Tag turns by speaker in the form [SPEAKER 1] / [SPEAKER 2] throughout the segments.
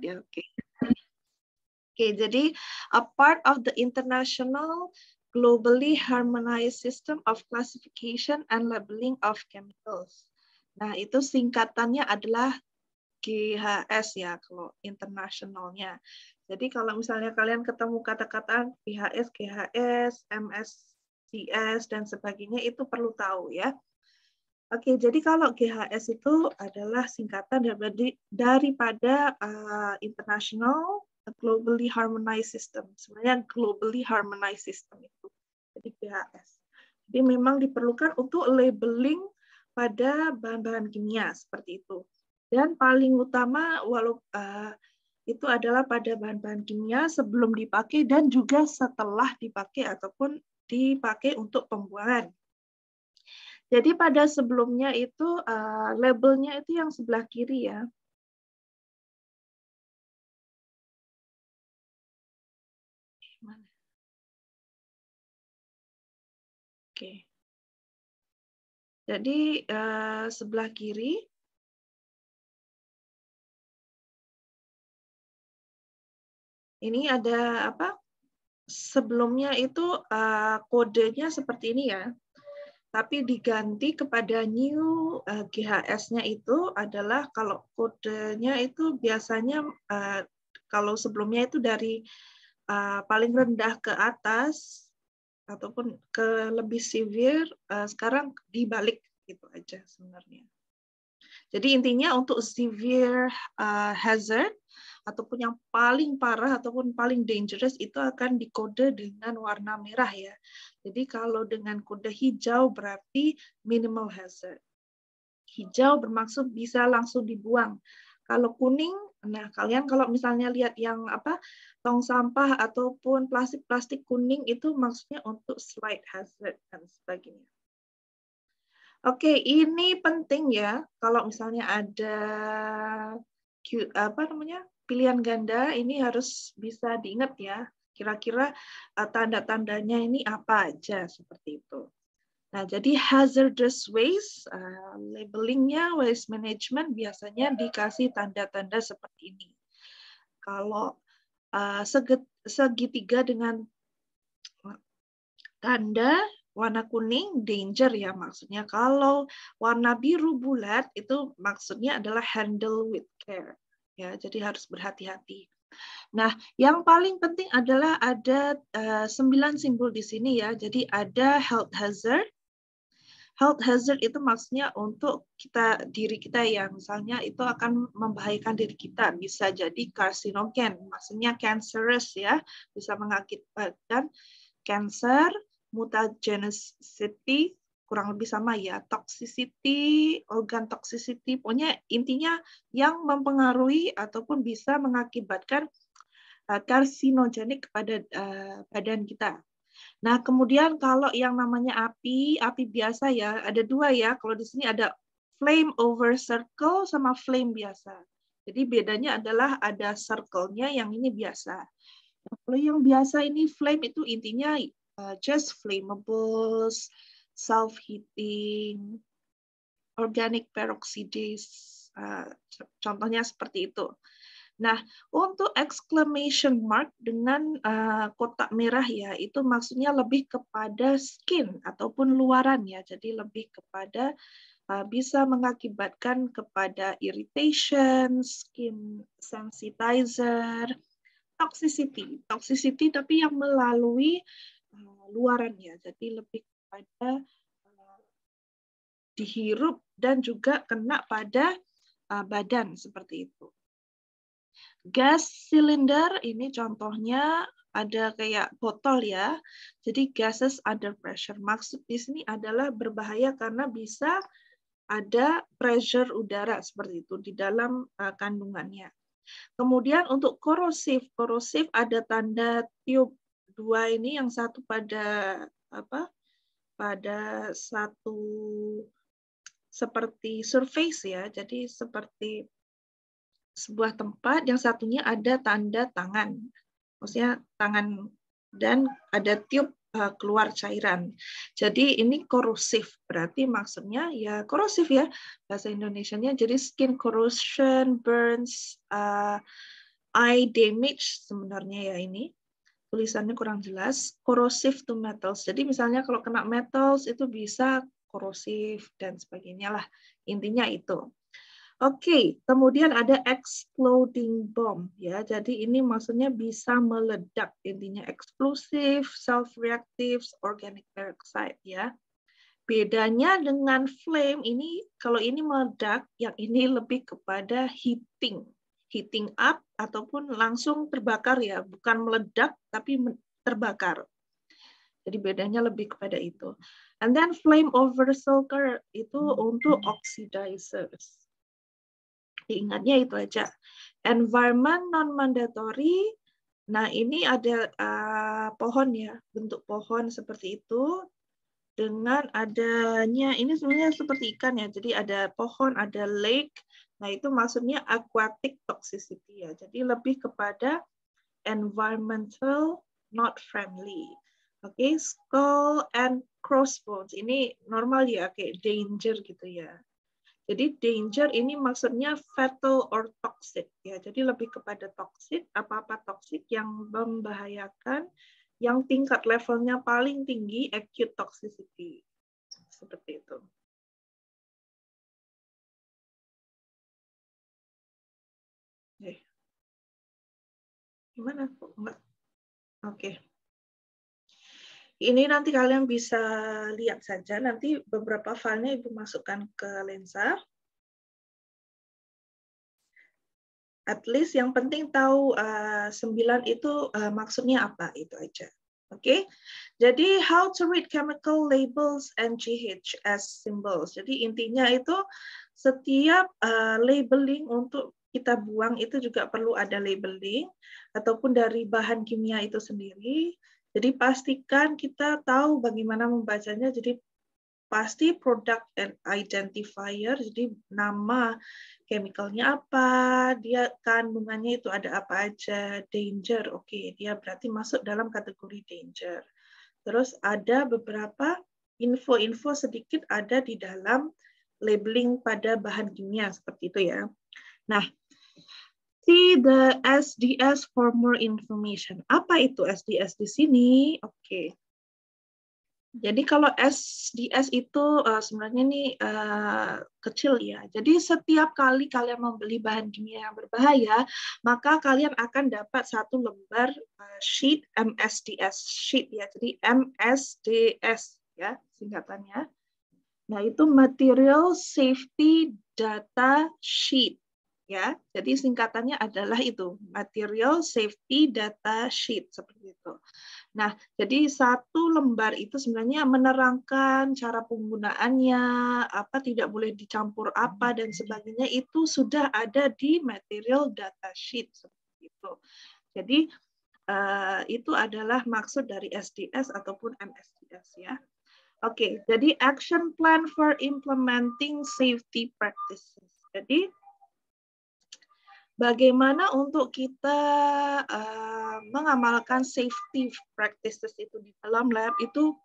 [SPEAKER 1] ya. Oke, jadi a part of the international globally harmonized system of classification and labeling of chemicals. Nah, itu singkatannya adalah GHS ya, kalau internasionalnya. Jadi kalau misalnya kalian ketemu kata-kata GHS, GHS, MSCS, dan sebagainya, itu perlu tahu ya. Oke, jadi kalau GHS itu adalah singkatan daripada International Globally Harmonized System. Sebenarnya Globally Harmonized System itu. Jadi GHS. Jadi memang diperlukan untuk labeling pada bahan-bahan kimia seperti itu. Dan paling utama itu adalah pada bahan-bahan kimia sebelum dipakai dan juga setelah dipakai ataupun dipakai untuk pembuangan. Jadi pada sebelumnya itu labelnya itu yang sebelah kiri ya. Oke. Jadi sebelah kiri ini ada apa? Sebelumnya itu kodenya seperti ini ya. Tapi diganti kepada new GHS-nya itu adalah kalau kodenya itu biasanya kalau sebelumnya itu dari paling rendah ke atas ataupun ke lebih severe, sekarang dibalik gitu aja sebenarnya. Jadi intinya untuk severe hazard ataupun yang paling parah ataupun paling dangerous itu akan dikode dengan warna merah ya. Jadi kalau dengan kode hijau berarti minimal hazard. Hijau bermaksud bisa langsung dibuang. Kalau kuning, nah kalian kalau misalnya lihat yang apa tong sampah ataupun plastik-plastik kuning itu maksudnya untuk slight hazard dan sebagainya. Oke, ini penting ya. Kalau misalnya ada pilihan ganda, ini harus bisa diingat ya. Kira-kira tanda-tandanya ini apa aja seperti itu. Nah, jadi hazardous waste, labelingnya waste management biasanya dikasih tanda-tanda seperti ini. Kalau segitiga dengan tanda warna kuning danger ya maksudnya. Kalau warna biru bulat itu maksudnya adalah handle with care. Ya, jadi harus berhati-hati. Nah, yang paling penting adalah ada 9 simbol di sini ya. Jadi ada health hazard. Health hazard itu maksudnya untuk diri kita ya, misalnya itu akan membahayakan diri kita, bisa jadi karsinogen, maksudnya cancerous ya, bisa mengakibatkan cancer, mutagenicity, kurang lebih sama ya, toxicity, organ toxicity, pokoknya intinya yang mempengaruhi ataupun bisa mengakibatkan karsinogenik kepada badan kita. Nah, kemudian kalau yang namanya api biasa ya, ada dua ya. Kalau di sini ada flame over circle sama flame biasa. Jadi bedanya adalah ada circle-nya, yang ini biasa. Nah, kalau yang biasa ini flame itu intinya just flammables, self-heating, organic peroxidase, contohnya seperti itu. Nah, untuk exclamation mark dengan kotak merah ya, itu maksudnya lebih kepada skin ataupun luaran ya. Jadi lebih kepada bisa mengakibatkan kepada irritation, skin sensitizer, toxicity. Toxicity tapi yang melalui luaran ya. Jadi lebih kepada dihirup dan juga kena pada badan seperti itu. Gas cylinder ini contohnya ada kayak botol ya. Jadi gases under pressure. Maksud di sini adalah berbahaya karena bisa ada pressure udara seperti itu di dalam kandungannya. Kemudian untuk korosif, ada tanda tiup dua ini, yang satu pada pada satu seperti surface ya. Jadi seperti sebuah tempat, yang satunya ada tanda tangan. Maksudnya tangan dan ada tiup keluar cairan. Jadi ini korosif, berarti maksudnya ya korosif ya bahasa Indonesianya. Jadi skin corrosion, burns, eye damage sebenarnya ya ini. Tulisannya kurang jelas. Corrosive to metals. Jadi misalnya kalau kena metals itu bisa korosif dan sebagainya lah. Intinya itu. Oke, kemudian ada exploding bomb ya. Jadi ini maksudnya bisa meledak, intinya explosive, self-reactive, organic peroxide ya. Bedanya dengan flame ini, kalau ini meledak, yang ini lebih kepada heating up ataupun langsung terbakar ya, bukan meledak tapi terbakar. Jadi bedanya lebih kepada itu. And then flame over sulfur itu untuk oxidizers. Ingatnya itu aja. Environment non-mandatory. Nah, ini ada pohon ya, bentuk pohon seperti itu. Dengan adanya, ini sebenarnya seperti ikan ya, jadi ada pohon, ada lake. Nah, itu maksudnya aquatic toxicity ya. Jadi lebih kepada environmental not friendly. Oke, skull and crossbones. Ini normal ya, kayak danger gitu ya. Jadi danger ini maksudnya fatal or toxic ya. Jadi lebih kepada toxic, apa-apa toxic yang membahayakan, yang tingkat levelnya paling tinggi acute toxicity. Seperti itu. Gimana? Enggak. Oke. Ini nanti kalian bisa lihat saja. Nanti beberapa filenya Ibu masukkan ke lensa. At least yang penting tahu 9 itu maksudnya apa, itu aja. Oke, jadi how to read chemical labels and GHS symbols. Jadi intinya itu setiap labeling untuk kita buang itu juga perlu ada labeling ataupun dari bahan kimia itu sendiri. Jadi pastikan kita tahu bagaimana membacanya. Jadi pasti product and identifier, jadi nama chemicalnya apa, dia kandungannya itu ada apa aja, danger, oke, dia berarti masuk dalam kategori danger. Terus ada beberapa info-info sedikit ada di dalam labeling pada bahan kimia, seperti itu ya. Nah, see the SDS for more information. Apa itu SDS di sini? Oke. Jadi kalau SDS itu sebenarnya ini kecil ya. Jadi setiap kali kalian membeli bahan kimia yang berbahaya, maka kalian akan dapat satu lembar sheet MSDS sheet ya. Jadi MSDS ya singkatannya. Nah itu Material Safety Data Sheet ya. Jadi singkatannya adalah itu Material Safety Data Sheet seperti itu. Nah, jadi satu lembar itu sebenarnya menerangkan cara penggunaannya, apa tidak boleh dicampur apa dan sebagainya itu sudah ada di material data sheet seperti itu. Jadi itu adalah maksud dari SDS ataupun MSDS ya. Oke, jadi action plan for implementing safety practices. Jadi bagaimana untuk kita mengamalkan safety practices itu di dalam lab itu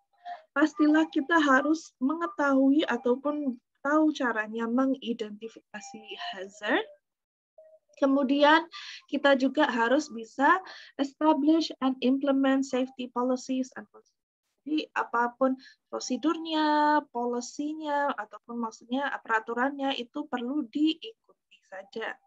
[SPEAKER 1] pastilah kita harus mengetahui ataupun tahu caranya mengidentifikasi hazard. Kemudian kita juga harus bisa establish and implement safety policies and procedures. Jadi apapun prosedurnya, polisinya, ataupun maksudnya peraturannya itu perlu diikuti saja.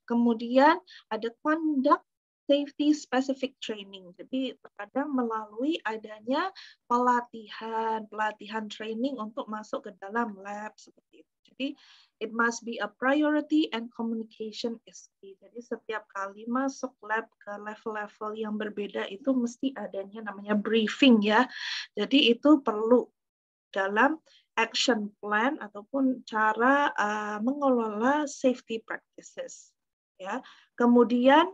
[SPEAKER 1] Kemudian ada conduct safety specific training. Jadi terkadang melalui adanya pelatihan training untuk masuk ke dalam lab seperti itu. Jadi it must be a priority and communication is key. Jadi setiap kali masuk lab ke level-level yang berbeda itu mesti adanya namanya briefing ya. Jadi itu perlu dalam action plan ataupun cara mengelola safety practices. Ya. Kemudian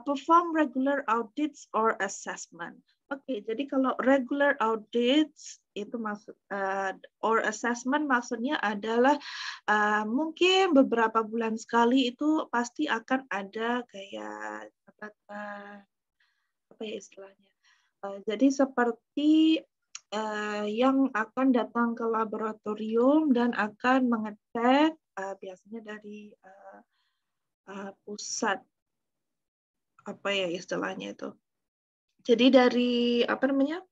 [SPEAKER 1] perform regular audits or assessment. Oke, jadi kalau regular audits itu maksud or assessment maksudnya adalah mungkin beberapa bulan sekali itu pasti akan ada kayak apa ya istilahnya Jadi seperti yang akan datang ke laboratorium dan akan mengecek biasanya dari pusat apa ya istilahnya itu. Jadi dari apa namanya?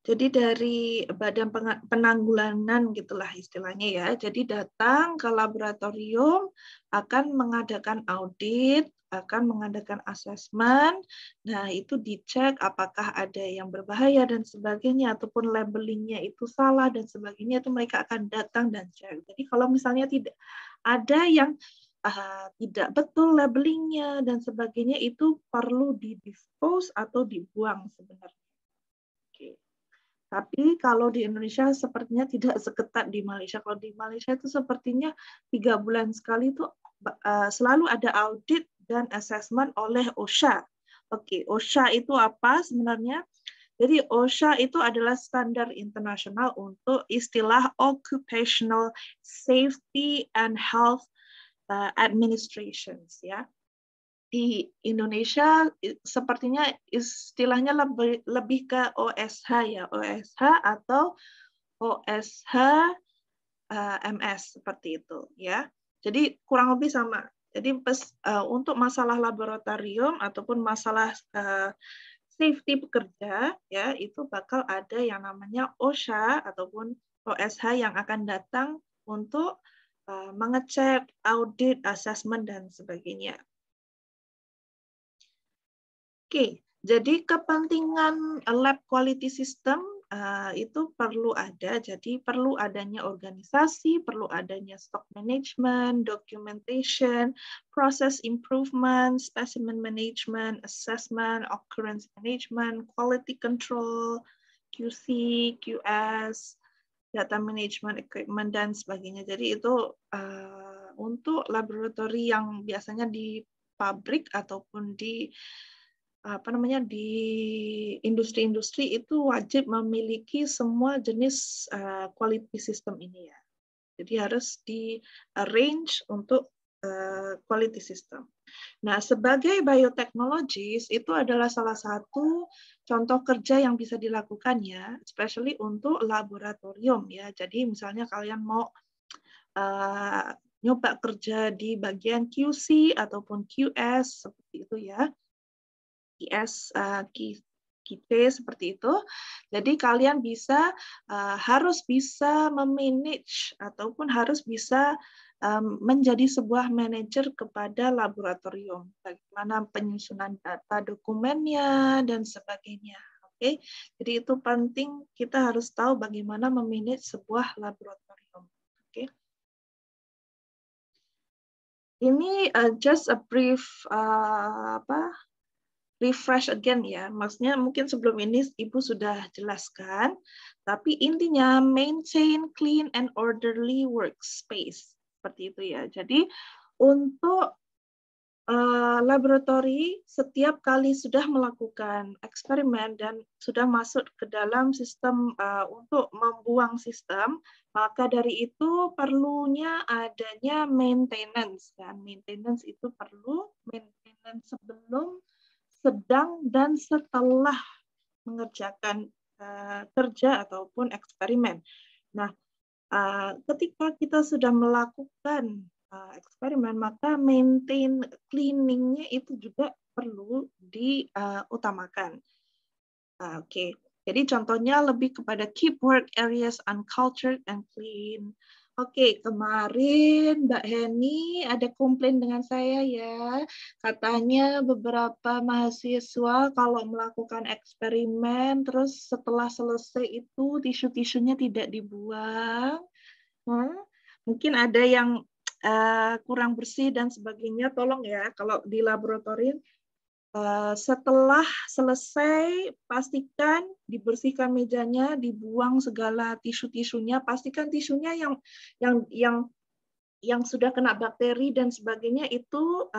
[SPEAKER 1] Jadi dari Badan Penanggulangan gitulah istilahnya ya. Jadi datang ke laboratorium akan mengadakan audit, akan mengadakan asesmen. Nah, itu dicek apakah ada yang berbahaya dan sebagainya ataupun labelingnya itu salah dan sebagainya, itu mereka akan datang dan cek. Jadi kalau misalnya tidak ada yang tidak betul labelingnya dan sebagainya, itu perlu didispose atau dibuang sebenarnya. Oke. Tapi kalau di Indonesia sepertinya tidak seketat di Malaysia. Kalau di Malaysia itu sepertinya 3 bulan sekali itu selalu ada audit dan assessment oleh OSHA. Oke, OSHA itu apa sebenarnya? Jadi OSHA itu adalah standar internasional untuk istilah Occupational Safety and Health Administrations ya. Di Indonesia sepertinya istilahnya lebih ke OSH ya, OSH atau OSH MS seperti itu ya. Jadi kurang lebih sama. Jadi untuk masalah laboratorium ataupun masalah safety pekerja ya, itu bakal ada yang namanya OSHA ataupun OSH yang akan datang untuk mengecek, audit, assessment dan sebagainya. Oke, jadi kepentingan lab quality system itu perlu ada. Jadi perlu adanya organisasi, perlu adanya stock management, documentation, process improvement, specimen management, assessment, occurrence management, quality control, QC, QS, data management, equipment dan sebagainya. Jadi itu untuk laboratori yang biasanya di pabrik ataupun di di industri-industri itu wajib memiliki semua jenis quality system ini ya. Jadi harus di arrange untuk quality system. Nah, sebagai biotechnologist itu adalah salah satu contoh kerja yang bisa dilakukan ya, especially untuk laboratorium ya. Jadi misalnya kalian mau nyoba kerja di bagian QC ataupun QS seperti itu ya. QT seperti itu. Jadi kalian harus bisa memanage ataupun harus bisa menjadi sebuah manajer kepada laboratorium. Bagaimana penyusunan data dokumennya dan sebagainya. Oke, jadi itu penting, kita harus tahu bagaimana memanage sebuah laboratorium. Oke. Ini just a brief refresh again ya, maksudnya mungkin sebelum ini Ibu sudah jelaskan, tapi intinya maintain clean and orderly workspace, seperti itu ya. Jadi untuk laboratori setiap kali sudah melakukan eksperimen dan sudah masuk ke dalam sistem untuk membuang sistem, maka dari itu perlunya adanya maintenance. Dan maintenance itu perlu maintenance sebelum, sedang, dan setelah mengerjakan kerja ataupun eksperimen. Nah, ketika kita sudah melakukan eksperimen, maka maintain cleaning-nya itu juga perlu diutamakan. Oke, jadi contohnya lebih kepada keep work areas uncultured and clean. Oke, kemarin Mbak Heni ada komplain dengan saya ya. Katanya beberapa mahasiswa kalau melakukan eksperimen, terus setelah selesai itu tisu-tisunya tidak dibuang. Mungkin ada yang kurang bersih dan sebagainya. Tolong ya, kalau di laboratorium, setelah selesai, pastikan dibersihkan mejanya, dibuang segala tisu-tisunya, pastikan tisunya yang sudah kena bakteri dan sebagainya itu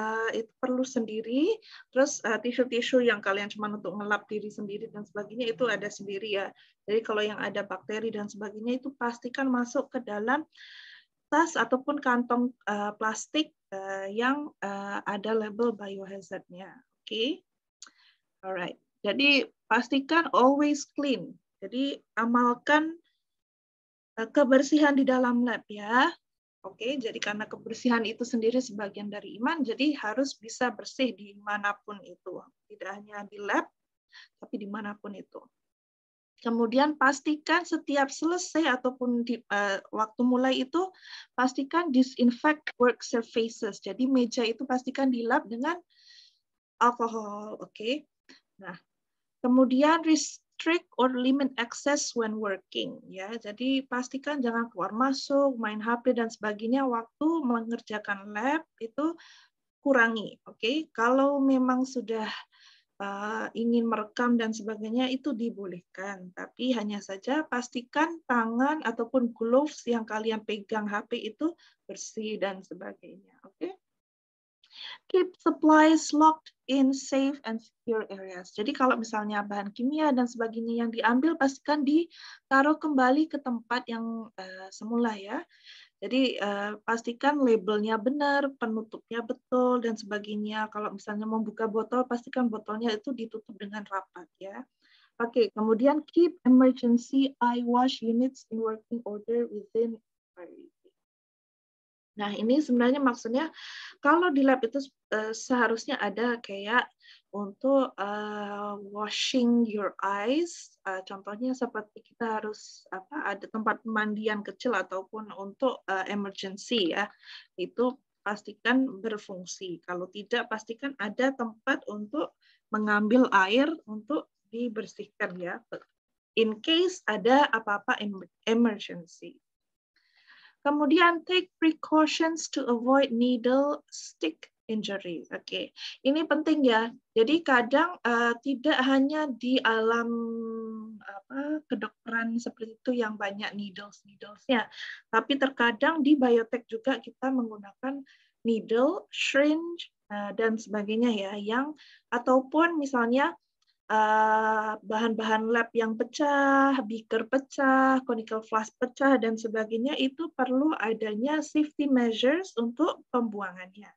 [SPEAKER 1] perlu sendiri. Terus tisu-tisu yang kalian cuma untuk ngelap diri sendiri dan sebagainya itu ada sendiri ya. Jadi kalau yang ada bakteri dan sebagainya itu pastikan masuk ke dalam tas ataupun kantong plastik yang ada label biohazard-nya. Oke, alright. Jadi pastikan always clean. Jadi amalkan kebersihan di dalam lab ya. Oke, jadi karena kebersihan itu sendiri sebagian dari iman, jadi harus bisa bersih dimanapun itu. Tidak hanya di lab, tapi dimanapun itu. Kemudian pastikan setiap selesai ataupun di waktu mulai itu, pastikan disinfect work surfaces. Jadi meja itu pastikan dilap dengan alkohol. Oke. Nah, kemudian restrict or limit access when working. Ya, jadi pastikan jangan keluar masuk, main HP dan sebagainya waktu mengerjakan lab itu kurangi. Oke, kalau memang sudah ingin merekam dan sebagainya itu dibolehkan, tapi hanya saja pastikan tangan ataupun gloves yang kalian pegang HP itu bersih dan sebagainya. Oke. Keep supplies locked in safe and secure areas. Jadi kalau misalnya bahan kimia dan sebagainya yang diambil, pastikan ditaruh kembali ke tempat yang semula ya. Jadi pastikan labelnya benar, penutupnya betul dan sebagainya. Kalau misalnya membuka botol, pastikan botolnya itu ditutup dengan rapat ya. Oke, kemudian keep emergency eye wash units in working order within priority. Nah, ini sebenarnya maksudnya kalau di lab itu seharusnya ada kayak untuk washing your eyes, contohnya seperti kita harus ada tempat pemandian kecil ataupun untuk emergency ya, itu pastikan berfungsi. Kalau tidak, pastikan ada tempat untuk mengambil air untuk dibersihkan ya, in case ada apa-apa emergency. Kemudian take precautions to avoid needle stick injury. Oke, ini penting ya. Jadi kadang tidak hanya di alam kedokteran seperti itu yang banyak needlesnya, tapi terkadang di biotek juga kita menggunakan needle, syringe dan sebagainya ya, yang ataupun misalnya bahan-bahan lab yang pecah, beaker pecah, conical flask pecah, dan sebagainya, itu perlu adanya safety measures untuk pembuangannya.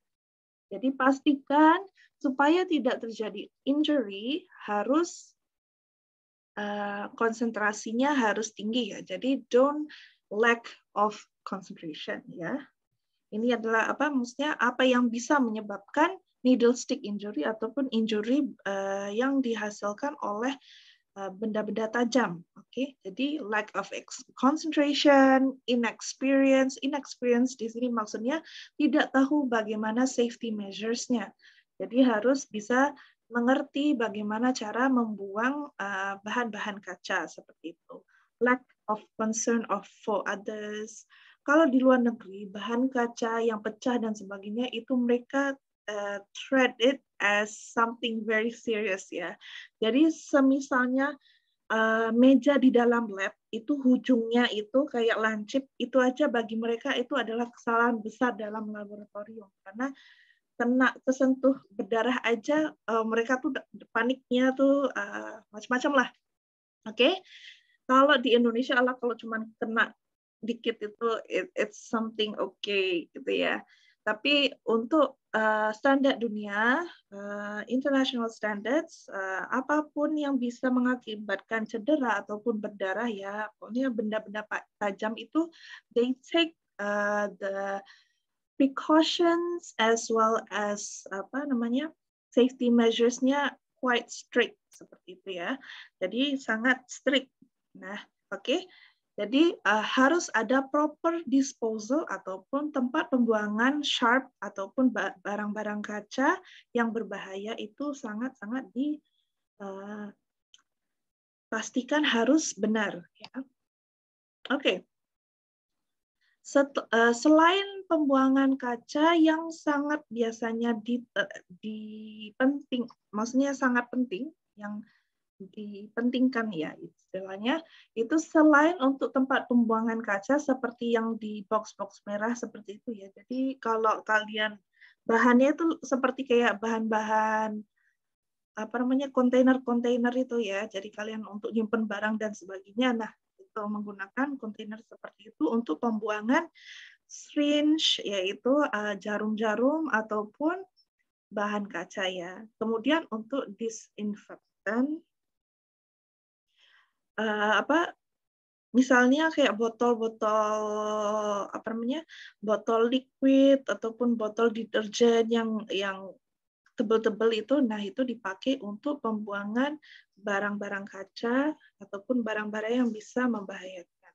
[SPEAKER 1] Jadi pastikan supaya tidak terjadi injury, harus konsentrasinya harus tinggi ya. Jadi don't lack of concentration ya. Ini adalah maksudnya apa yang bisa menyebabkan needle stick injury ataupun injury yang dihasilkan oleh benda-benda tajam. Oke, jadi lack of concentration, inexperience di sini maksudnya tidak tahu bagaimana safety measures-nya. Jadi harus bisa mengerti bagaimana cara membuang bahan-bahan kaca seperti itu. Lack of concern for others. Kalau di luar negeri, bahan kaca yang pecah dan sebagainya itu mereka treat it as something very serious ya. Jadi semisalnya meja di dalam lab itu ujungnya itu kayak lancip, itu aja bagi mereka itu adalah kesalahan besar dalam laboratorium karena kena kesentuh berdarah aja mereka tuh paniknya tuh macam-macam lah. Oke. Kalau di Indonesia kalau cuma kena dikit itu it's something okay gitu ya. Tapi untuk standar dunia, international standards, apapun yang bisa mengakibatkan cedera ataupun berdarah ya, pokoknya benda-benda tajam itu they take the precautions as well as safety measures-nya quite strict seperti itu ya. Jadi sangat strict. Nah, oke. Jadi harus ada proper disposal ataupun tempat pembuangan sharp ataupun barang-barang kaca yang berbahaya itu sangat-sangat dipastikan harus benar. Ya. Oke. Selain pembuangan kaca yang sangat biasanya maksudnya sangat penting, yang dipentingkan ya istilahnya, itu selain untuk tempat pembuangan kaca seperti yang di box-box merah seperti itu ya. Jadi kalau kalian bahannya itu seperti kayak bahan-bahan kontainer-kontainer itu ya. Jadi kalian untuk nyimpen barang dan sebagainya. Nah, itu menggunakan kontainer seperti itu untuk pembuangan syringe, yaitu jarum-jarum ataupun bahan kaca ya. Kemudian untuk disinfect. perhatikan misalnya kayak botol-botol botol liquid ataupun botol deterjen yang tebal-tebal itu, nah itu dipakai untuk pembuangan barang-barang kaca ataupun barang-barang yang bisa membahayakan.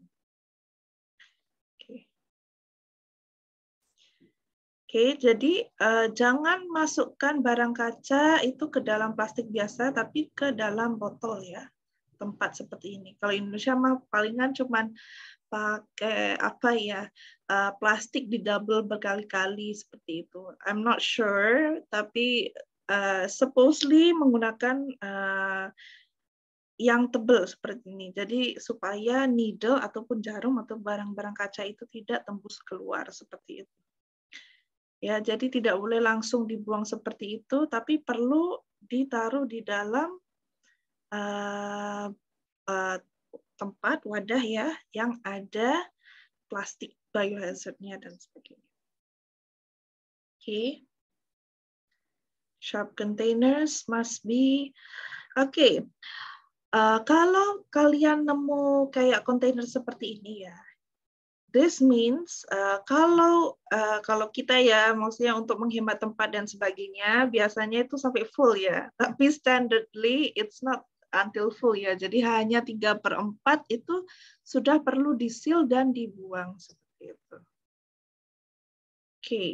[SPEAKER 1] Oke, jadi jangan masukkan barang kaca itu ke dalam plastik biasa, tapi ke dalam botol ya, tempat seperti ini. Kalau Indonesia mah palingan cuman pakai plastik di double berkali-kali seperti itu. I'm not sure, tapi supposedly menggunakan yang tebal seperti ini. Jadi supaya needle ataupun jarum atau barang-barang kaca itu tidak tembus keluar seperti itu. Ya, jadi tidak boleh langsung dibuang seperti itu, tapi perlu ditaruh di dalam tempat wadah ya yang ada plastik biohazardnya dan sebagainya. Oke. Sharp containers must be. Oke. Kalau kalian nemu kayak kontainer seperti ini ya, this means kalau kita ya, maksudnya untuk menghemat tempat dan sebagainya, biasanya itu sampai full ya. Tapi standardly it's not until full ya. Jadi hanya 3/4 itu sudah perlu di-seal dan dibuang seperti itu. Oke.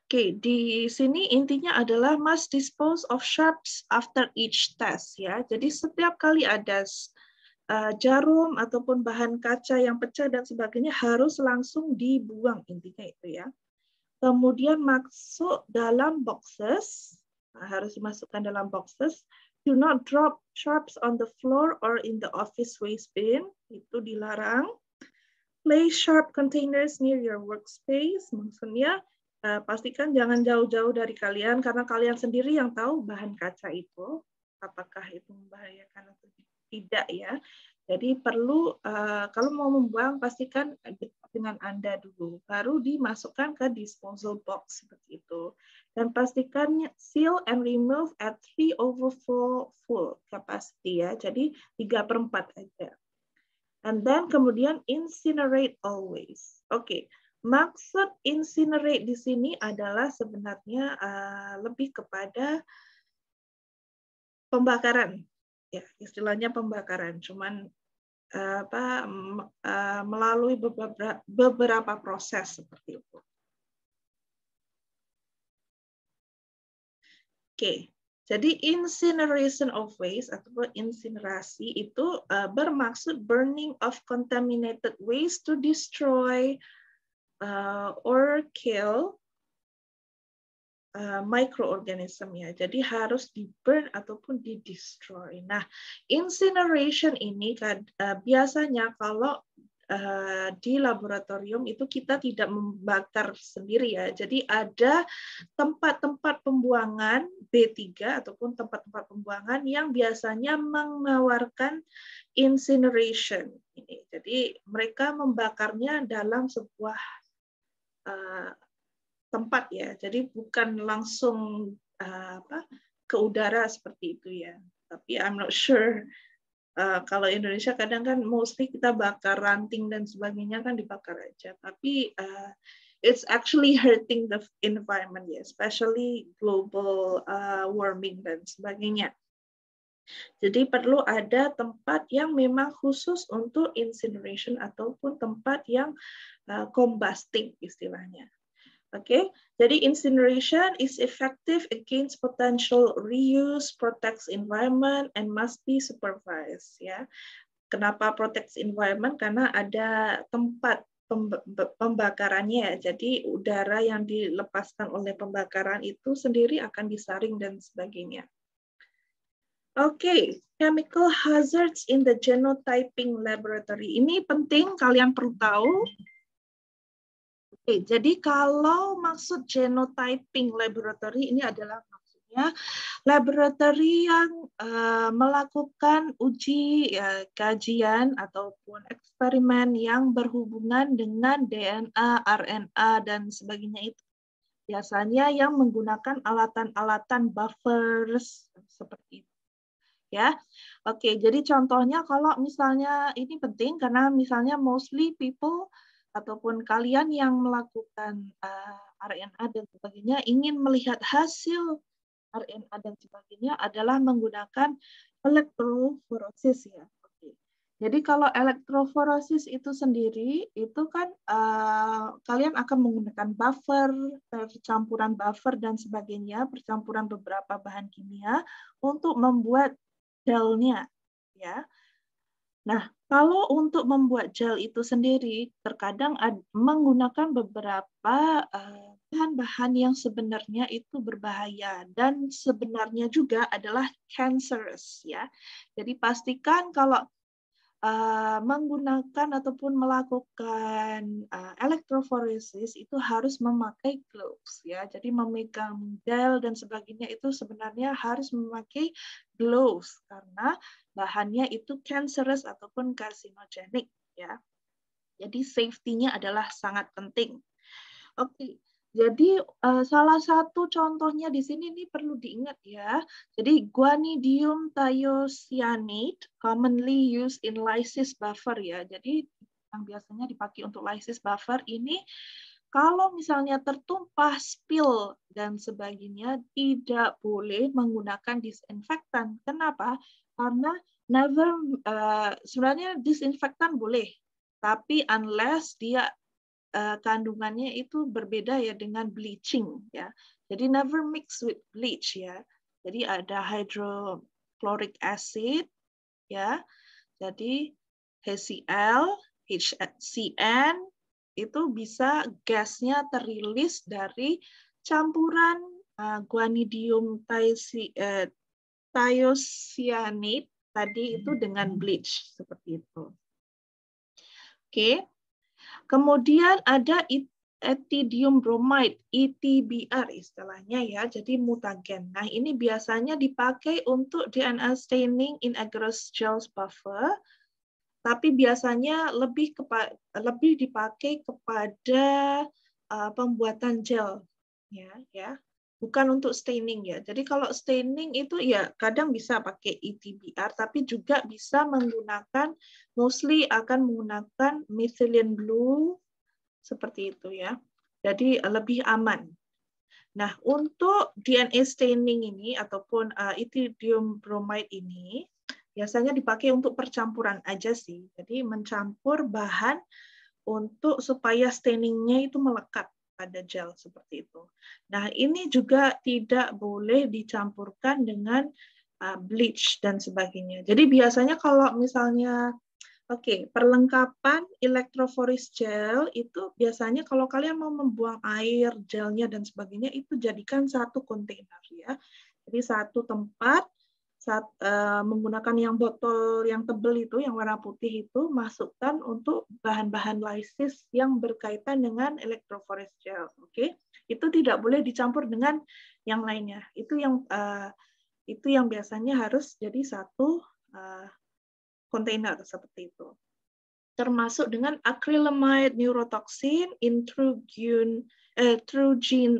[SPEAKER 1] Oke, di sini intinya adalah must dispose of sharps after each test ya. Jadi setiap kali ada jarum ataupun bahan kaca yang pecah dan sebagainya harus langsung dibuang, intinya itu ya. Kemudian masuk dalam boxes, harus dimasukkan dalam boxes. Do not drop sharps on the floor or in the office waste bin, itu dilarang. Place sharp containers near your workspace, maksudnya pastikan jangan jauh-jauh dari kalian karena kalian sendiri yang tahu bahan kaca itu apakah itu membahayakan atau tidak ya. Jadi perlu kalau mau membuang pastikan dengan Anda dulu, baru dimasukkan ke disposal box seperti itu. Dan pastikan seal and remove at 3/4 full capacity ya. Jadi 3/4 aja. And then kemudian incinerate always. Oke. Maksud incinerate di sini adalah sebenarnya lebih kepada pembakaran, ya istilahnya pembakaran. Cuman melalui beberapa proses seperti itu. Oke, jadi incineration of waste atau insinerasi itu bermaksud burning of contaminated waste to destroy or kill microorganism ya. Jadi harus di burn ataupun di destroy. Nah, incineration ini biasanya kalau di laboratorium itu kita tidak membakar sendiri ya. Jadi ada tempat-tempat pembuangan B3 ataupun tempat-tempat pembuangan yang biasanya menawarkan incineration ini. Jadi mereka membakarnya dalam sebuah tempat ya, jadi bukan langsung ke udara seperti itu ya. Tapi I'm not sure kalau Indonesia kadang kan mostly kita bakar ranting dan sebagainya kan dibakar aja. Tapi it's actually hurting the environment ya, especially global warming dan sebagainya. Jadi perlu ada tempat yang memang khusus untuk incineration ataupun tempat yang combusting istilahnya. Oke, jadi incineration is effective against potential reuse, protects environment, and must be supervised. Ya, kenapa protects environment? Karena ada tempat pembakarannya. Jadi udara yang dilepaskan oleh pembakaran itu sendiri akan disaring dan sebagainya. Oke, chemical hazards in the genotyping laboratory. Ini penting kalian perlu tahu. Oke, jadi kalau maksud genotyping laboratory ini adalah maksudnya laboratory yang melakukan uji kajian ataupun eksperimen yang berhubungan dengan DNA, RNA dan sebagainya itu. Biasanya yang menggunakan alatan-alatan buffers, seperti itu. Ya, oke. Jadi contohnya kalau misalnya ini penting karena misalnya mostly people ataupun kalian yang melakukan RNA dan sebagainya ingin melihat hasil RNA dan sebagainya adalah menggunakan elektroforosis ya. Oke. Jadi kalau elektroforosis itu sendiri itu kan kalian akan menggunakan buffer, percampuran buffer dan sebagainya, percampuran beberapa bahan kimia untuk membuat gelnya, ya. Nah, kalau untuk membuat gel itu sendiri, terkadang menggunakan beberapa bahan-bahan yang sebenarnya itu berbahaya dan sebenarnya juga adalah cancerous, ya. Jadi pastikan kalau menggunakan ataupun melakukan elektroforesis itu harus memakai gloves ya. Jadi memegang gel dan sebagainya itu sebenarnya harus memakai gloves karena bahannya itu cancerous ataupun carcinogenic ya. Jadi safety-nya adalah sangat penting. Oke. Jadi salah satu contohnya di sini ini perlu diingat ya. Jadi guanidium thiocyanate commonly used in lysis buffer ya. Jadi yang biasanya dipakai untuk lysis buffer ini kalau misalnya tertumpah spill dan sebagainya tidak boleh menggunakan disinfektan. Kenapa? Karena sebenarnya disinfektan boleh, tapi unless dia kandungannya itu berbeda ya dengan bleaching ya. Jadi never mix with bleach ya. Jadi ada hydrochloric acid ya. Jadi HCl, HCN itu bisa gasnya terilis dari campuran guanidium thiocyanate tadi itu dengan bleach seperti itu. Oke. Kemudian ada ethidium bromide, ETBR istilahnya ya, jadi mutagen. Nah, ini biasanya dipakai untuk DNA staining in agarose gel buffer, tapi biasanya lebih dipakai kepada pembuatan gel ya. Bukan untuk staining ya. Jadi kalau staining itu ya kadang bisa pakai ETBR, tapi juga bisa menggunakan, mostly akan menggunakan methylene blue seperti itu ya. Jadi lebih aman. Nah untuk DNA staining ini ataupun ethidium bromide ini biasanya dipakai untuk percampuran aja sih. Jadi mencampur bahan untuk supaya stainingnya itu melekat pada gel seperti itu. Nah, ini juga tidak boleh dicampurkan dengan bleach dan sebagainya. Jadi biasanya kalau misalnya perlengkapan elektroforis gel itu biasanya kalau kalian mau membuang air, gelnya dan sebagainya itu jadikan satu kontainer ya. Jadi satu tempat menggunakan yang botol yang tebal itu, yang warna putih itu, masukkan untuk bahan-bahan lysis yang berkaitan dengan elektroforis gel. Oke, itu tidak boleh dicampur dengan yang lainnya. Itu yang biasanya harus jadi satu kontainer seperti itu. Termasuk dengan acrylamide neurotoxin in true gene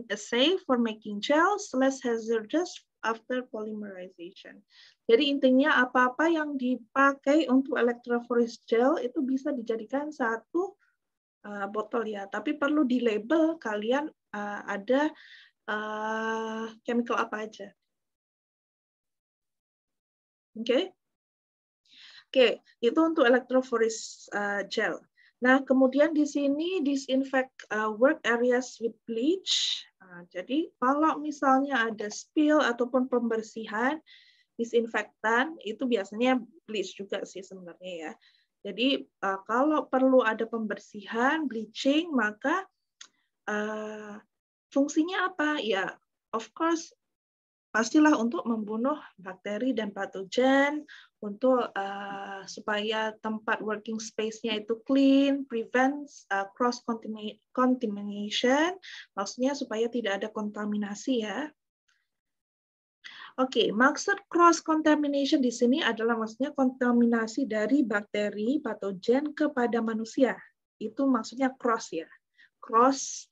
[SPEAKER 1] assay for making gels less hazardous after polymerization. Jadi intinya apa-apa yang dipakai untuk elektroforis gel itu bisa dijadikan satu botol ya, tapi perlu di label kalian ada chemical apa aja. Oke, itu untuk elektroforis gel. Nah, kemudian di sini disinfect work areas with bleach. Jadi kalau misalnya ada spill ataupun pembersihan, disinfektan itu biasanya bleach juga sih sebenarnya ya. Jadi kalau perlu ada pembersihan, bleaching, maka fungsinya apa? Ya, of course, pastilah untuk membunuh bakteri dan patogen, untuk supaya tempat working space-nya itu clean, prevents cross contamination, maksudnya supaya tidak ada kontaminasi ya. Oke, maksud cross contamination di sini adalah maksudnya kontaminasi dari bakteri patogen kepada manusia. Itu maksudnya cross ya. Cross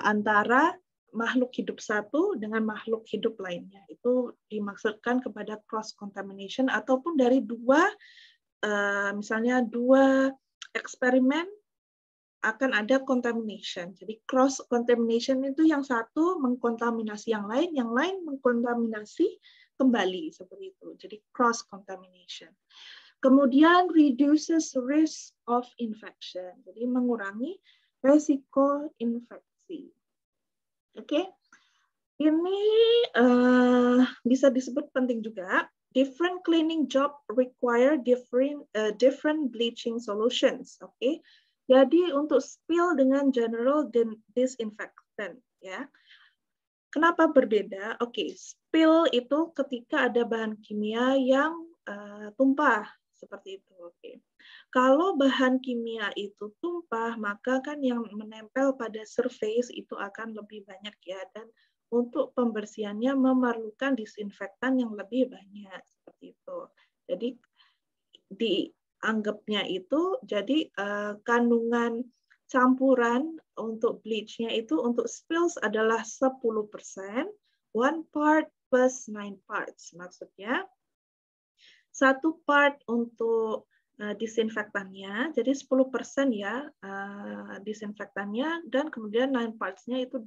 [SPEAKER 1] antara makhluk hidup satu dengan makhluk hidup lainnya. Itu dimaksudkan kepada cross contamination, ataupun dari misalnya dua eksperimen akan ada contamination. Jadi cross contamination itu yang satu mengkontaminasi yang lain mengkontaminasi kembali seperti itu. Jadi cross contamination. Kemudian reduces risk of infection. Jadi mengurangi resiko infeksi. Oke. Ini bisa disebut penting juga. Different cleaning job require different bleaching solutions. Oke. Jadi untuk spill dengan general disinfectant, ya. Kenapa berbeda? Oke, spill itu ketika ada bahan kimia yang tumpah seperti itu. Oke. Kalau bahan kimia itu tumpah, maka kan yang menempel pada surface itu akan lebih banyak ya, dan untuk pembersihannya memerlukan disinfektan yang lebih banyak seperti itu. Jadi dianggapnya itu jadi kandungan campuran untuk bleach-nya itu untuk spills adalah 10%, 1 part plus 9 parts. Maksudnya 1 part untuk disinfektannya, jadi 10% ya disinfektannya, dan kemudian 9 parts-nya itu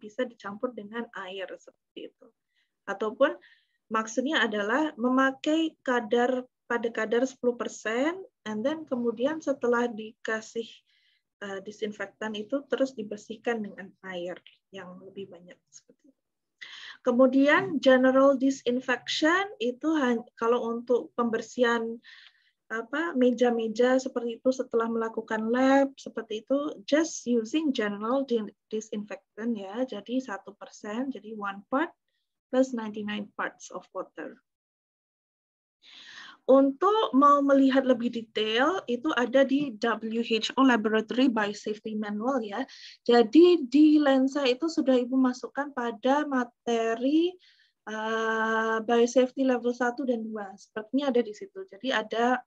[SPEAKER 1] bisa dicampur dengan air seperti itu. Ataupun maksudnya adalah memakai pada kadar 10%, and then kemudian setelah dikasih disinfektan itu terus dibersihkan dengan air yang lebih banyak seperti itu. Kemudian general disinfection itu kalau untuk pembersihan meja-meja seperti itu setelah melakukan lab seperti itu, just using general disinfectant ya, jadi 1%, jadi 1 part plus 99 parts of water. Untuk mau melihat lebih detail, itu ada di WHO Laboratory Biosafety Manual ya. Jadi di lensa itu sudah Ibu masukkan pada materi Biosafety level 1 dan 2. Sepertinya ada di situ. Jadi ada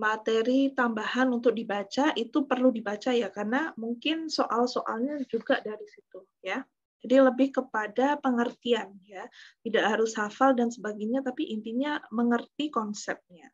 [SPEAKER 1] materi tambahan untuk dibaca, itu perlu dibaca ya, karena mungkin soal-soalnya juga dari situ ya. Jadi lebih kepada pengertian ya, tidak harus hafal dan sebagainya, tapi intinya mengerti konsepnya.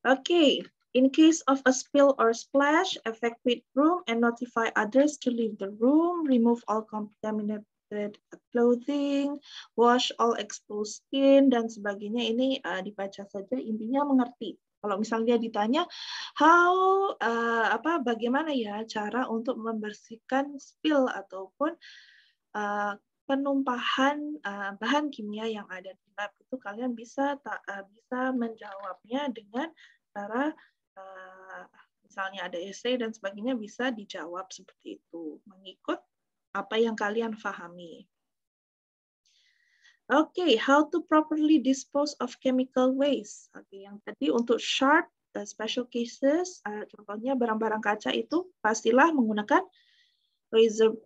[SPEAKER 1] Oke, in case of a spill or splash, evacuate room and notify others to leave the room, remove all contaminated clothing, wash all exposed skin, dan sebagainya. Ini dibaca saja, intinya mengerti. Kalau misalnya ditanya, bagaimana ya cara untuk membersihkan spill ataupun penumpahan bahan kimia yang ada di lab, itu kalian bisa menjawabnya dengan cara misalnya ada essay dan sebagainya, bisa dijawab seperti itu mengikut apa yang kalian pahami. Oke, how to properly dispose of chemical waste. Oke, yang tadi untuk sharp special cases, contohnya barang-barang kaca itu pastilah menggunakan razor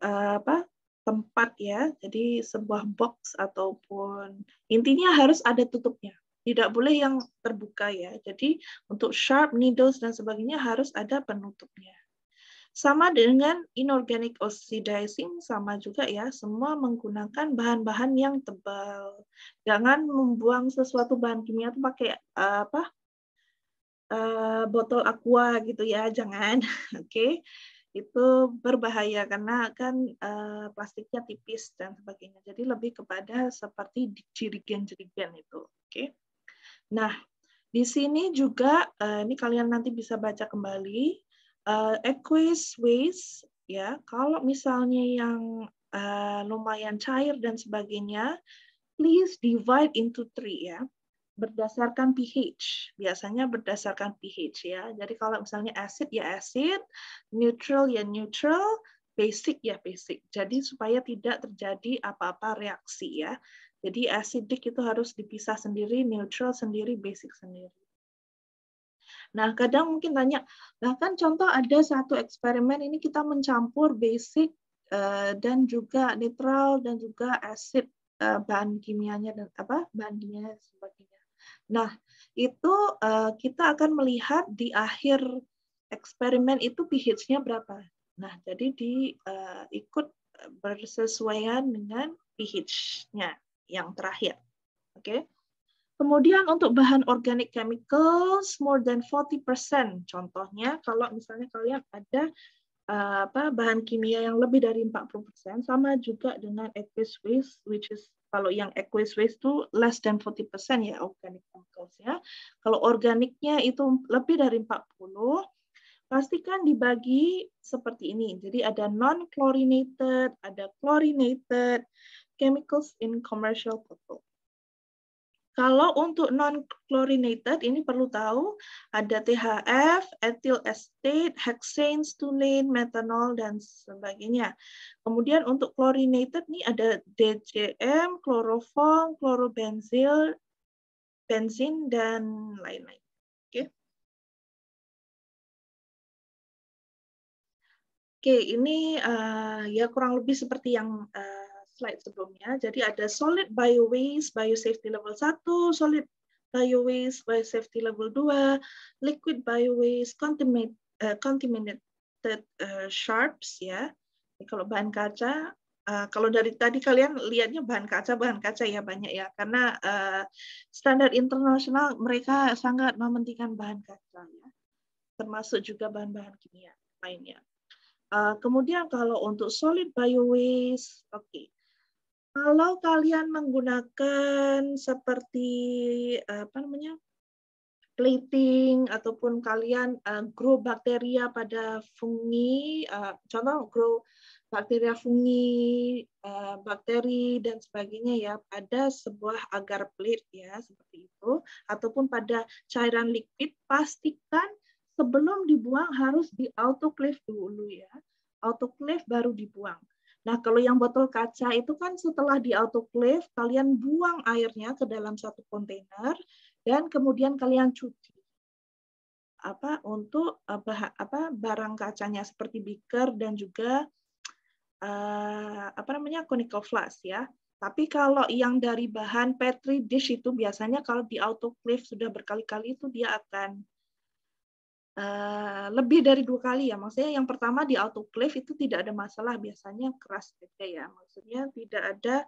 [SPEAKER 1] tempat ya. Jadi sebuah box ataupun intinya harus ada tutupnya. Tidak boleh yang terbuka ya. Jadi untuk sharp needles dan sebagainya harus ada penutupnya. Sama dengan inorganic oxidizing, sama juga ya, semua menggunakan bahan-bahan yang tebal. Jangan membuang sesuatu bahan kimia itu pakai botol aqua gitu ya, jangan. Oke. Itu berbahaya karena kan plastiknya tipis dan sebagainya. Jadi lebih kepada seperti jirigen-jirigen itu. Oke. Nah, di sini juga ini kalian nanti bisa baca kembali. Aqueous waste ya, kalau misalnya yang lumayan cair dan sebagainya, please divide into 3 ya, berdasarkan pH, biasanya berdasarkan pH ya. Jadi kalau misalnya acid ya acid, neutral ya neutral, basic ya basic. Jadi supaya tidak terjadi apa-apa reaksi ya. Jadi acidic itu harus dipisah sendiri, neutral sendiri, basic sendiri. Nah, kadang mungkin tanya, bahkan contoh ada satu eksperimen ini kita mencampur basic dan juga netral dan juga acid bahan kimianya dan bahan kimia dan sebagainya. Nah, itu kita akan melihat di akhir eksperimen itu pH-nya berapa. Nah, jadi ikut bersesuaian dengan pH-nya yang terakhir. Oke. Kemudian untuk bahan organic chemicals more than 40%. Contohnya kalau misalnya kalian ada bahan kimia yang lebih dari 40%, sama juga dengan aqueous waste, which is kalau yang aqueous waste itu less than 40% ya organic chemicals ya. Kalau organiknya itu lebih dari 40, pastikan dibagi seperti ini. Jadi ada non-chlorinated, ada chlorinated chemicals in commercial bottle. Kalau untuk non-chlorinated, ini perlu tahu ada THF, ethyl acetate, hexane, stulane, metanol, dan sebagainya. Kemudian untuk chlorinated, ini ada DCM, kloroform, klorobenzil, benzin, dan lain-lain. Oke. Oke, ini ya kurang lebih seperti yang slide sebelumnya. Jadi ada solid bio-waste, biosafety level 1, solid bio-waste, biosafety level 2, liquid bio-waste, contaminated sharps ya. Jadi kalau bahan kaca, kalau dari tadi kalian lihatnya bahan kaca ya banyak ya, karena standar internasional mereka sangat mementingkan bahan kaca ya, termasuk juga bahan-bahan kimia lainnya. Kemudian kalau untuk solid bio-waste, oke. Kalau kalian menggunakan seperti plating ataupun kalian grow bakteria pada fungi, contoh grow bakteria fungi, bakteri dan sebagainya ya pada sebuah agar plate ya seperti itu, ataupun pada cairan liquid, pastikan sebelum dibuang harus di autoclave dulu ya. Autoclave baru dibuang. Nah, kalau yang botol kaca itu kan setelah di autoclave, kalian buang airnya ke dalam satu kontainer dan kemudian kalian cuci. Untuk barang kacanya seperti beaker dan juga conical flask ya. Tapi kalau yang dari bahan petri dish itu biasanya kalau di autoclave sudah berkali-kali itu dia akan lebih dari 2 kali ya. Maksudnya yang pertama di autoclave itu tidak ada masalah, biasanya keras saja ya. Maksudnya tidak ada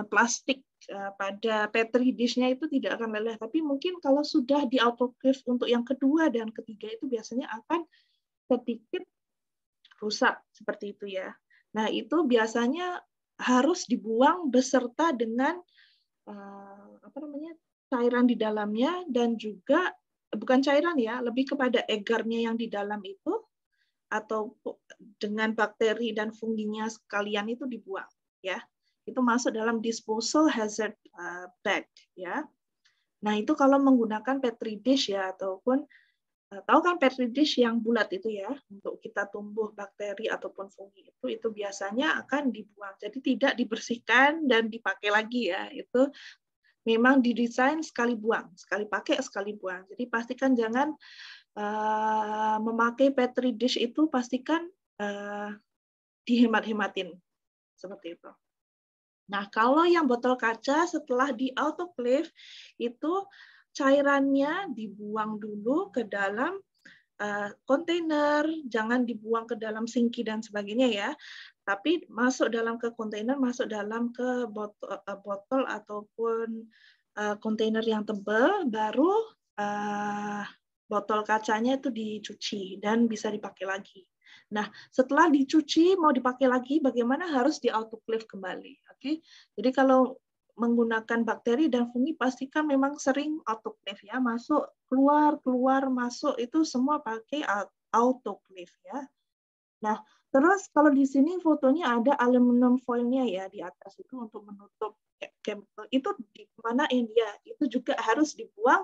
[SPEAKER 1] plastik pada petri dish-nya itu tidak akan meleleh. Tapi mungkin kalau sudah di autoclave untuk yang kedua dan ketiga itu biasanya akan sedikit rusak seperti itu ya. Nah itu biasanya harus dibuang beserta dengan cairan di dalamnya dan juga bukan cairan ya, lebih kepada agarnya yang di dalam itu atau dengan bakteri dan funginya sekalian itu dibuang ya. Itu masuk dalam disposal hazard bag ya. Nah, itu kalau menggunakan petri dish ya ataupun tahu kan petri dish yang bulat itu ya, untuk kita tumbuh bakteri ataupun fungi itu biasanya akan dibuang. Jadi tidak dibersihkan dan dipakai lagi ya. Itu memang didesain sekali buang, sekali pakai, sekali buang. Jadi pastikan jangan memakai petri dish itu, pastikan dihemat-hematin seperti itu. Nah, kalau yang botol kaca setelah di autoclave itu cairannya dibuang dulu ke dalam kontainer, jangan dibuang ke dalam sinki dan sebagainya ya. Tapi masuk dalam ke kontainer, masuk dalam ke botol ataupun kontainer yang tebal, baru botol kacanya itu dicuci dan bisa dipakai lagi. Nah, setelah dicuci mau dipakai lagi, bagaimana? Harus di autoclave kembali. Oke, jadi kalau menggunakan bakteri dan fungi pastikan memang sering autoclave ya, masuk keluar keluar masuk itu semua pakai autoclave ya. Nah, terus kalau di sini fotonya ada aluminium foilnya ya di atas itu untuk menutup chemical. Itu di mana India itu juga harus dibuang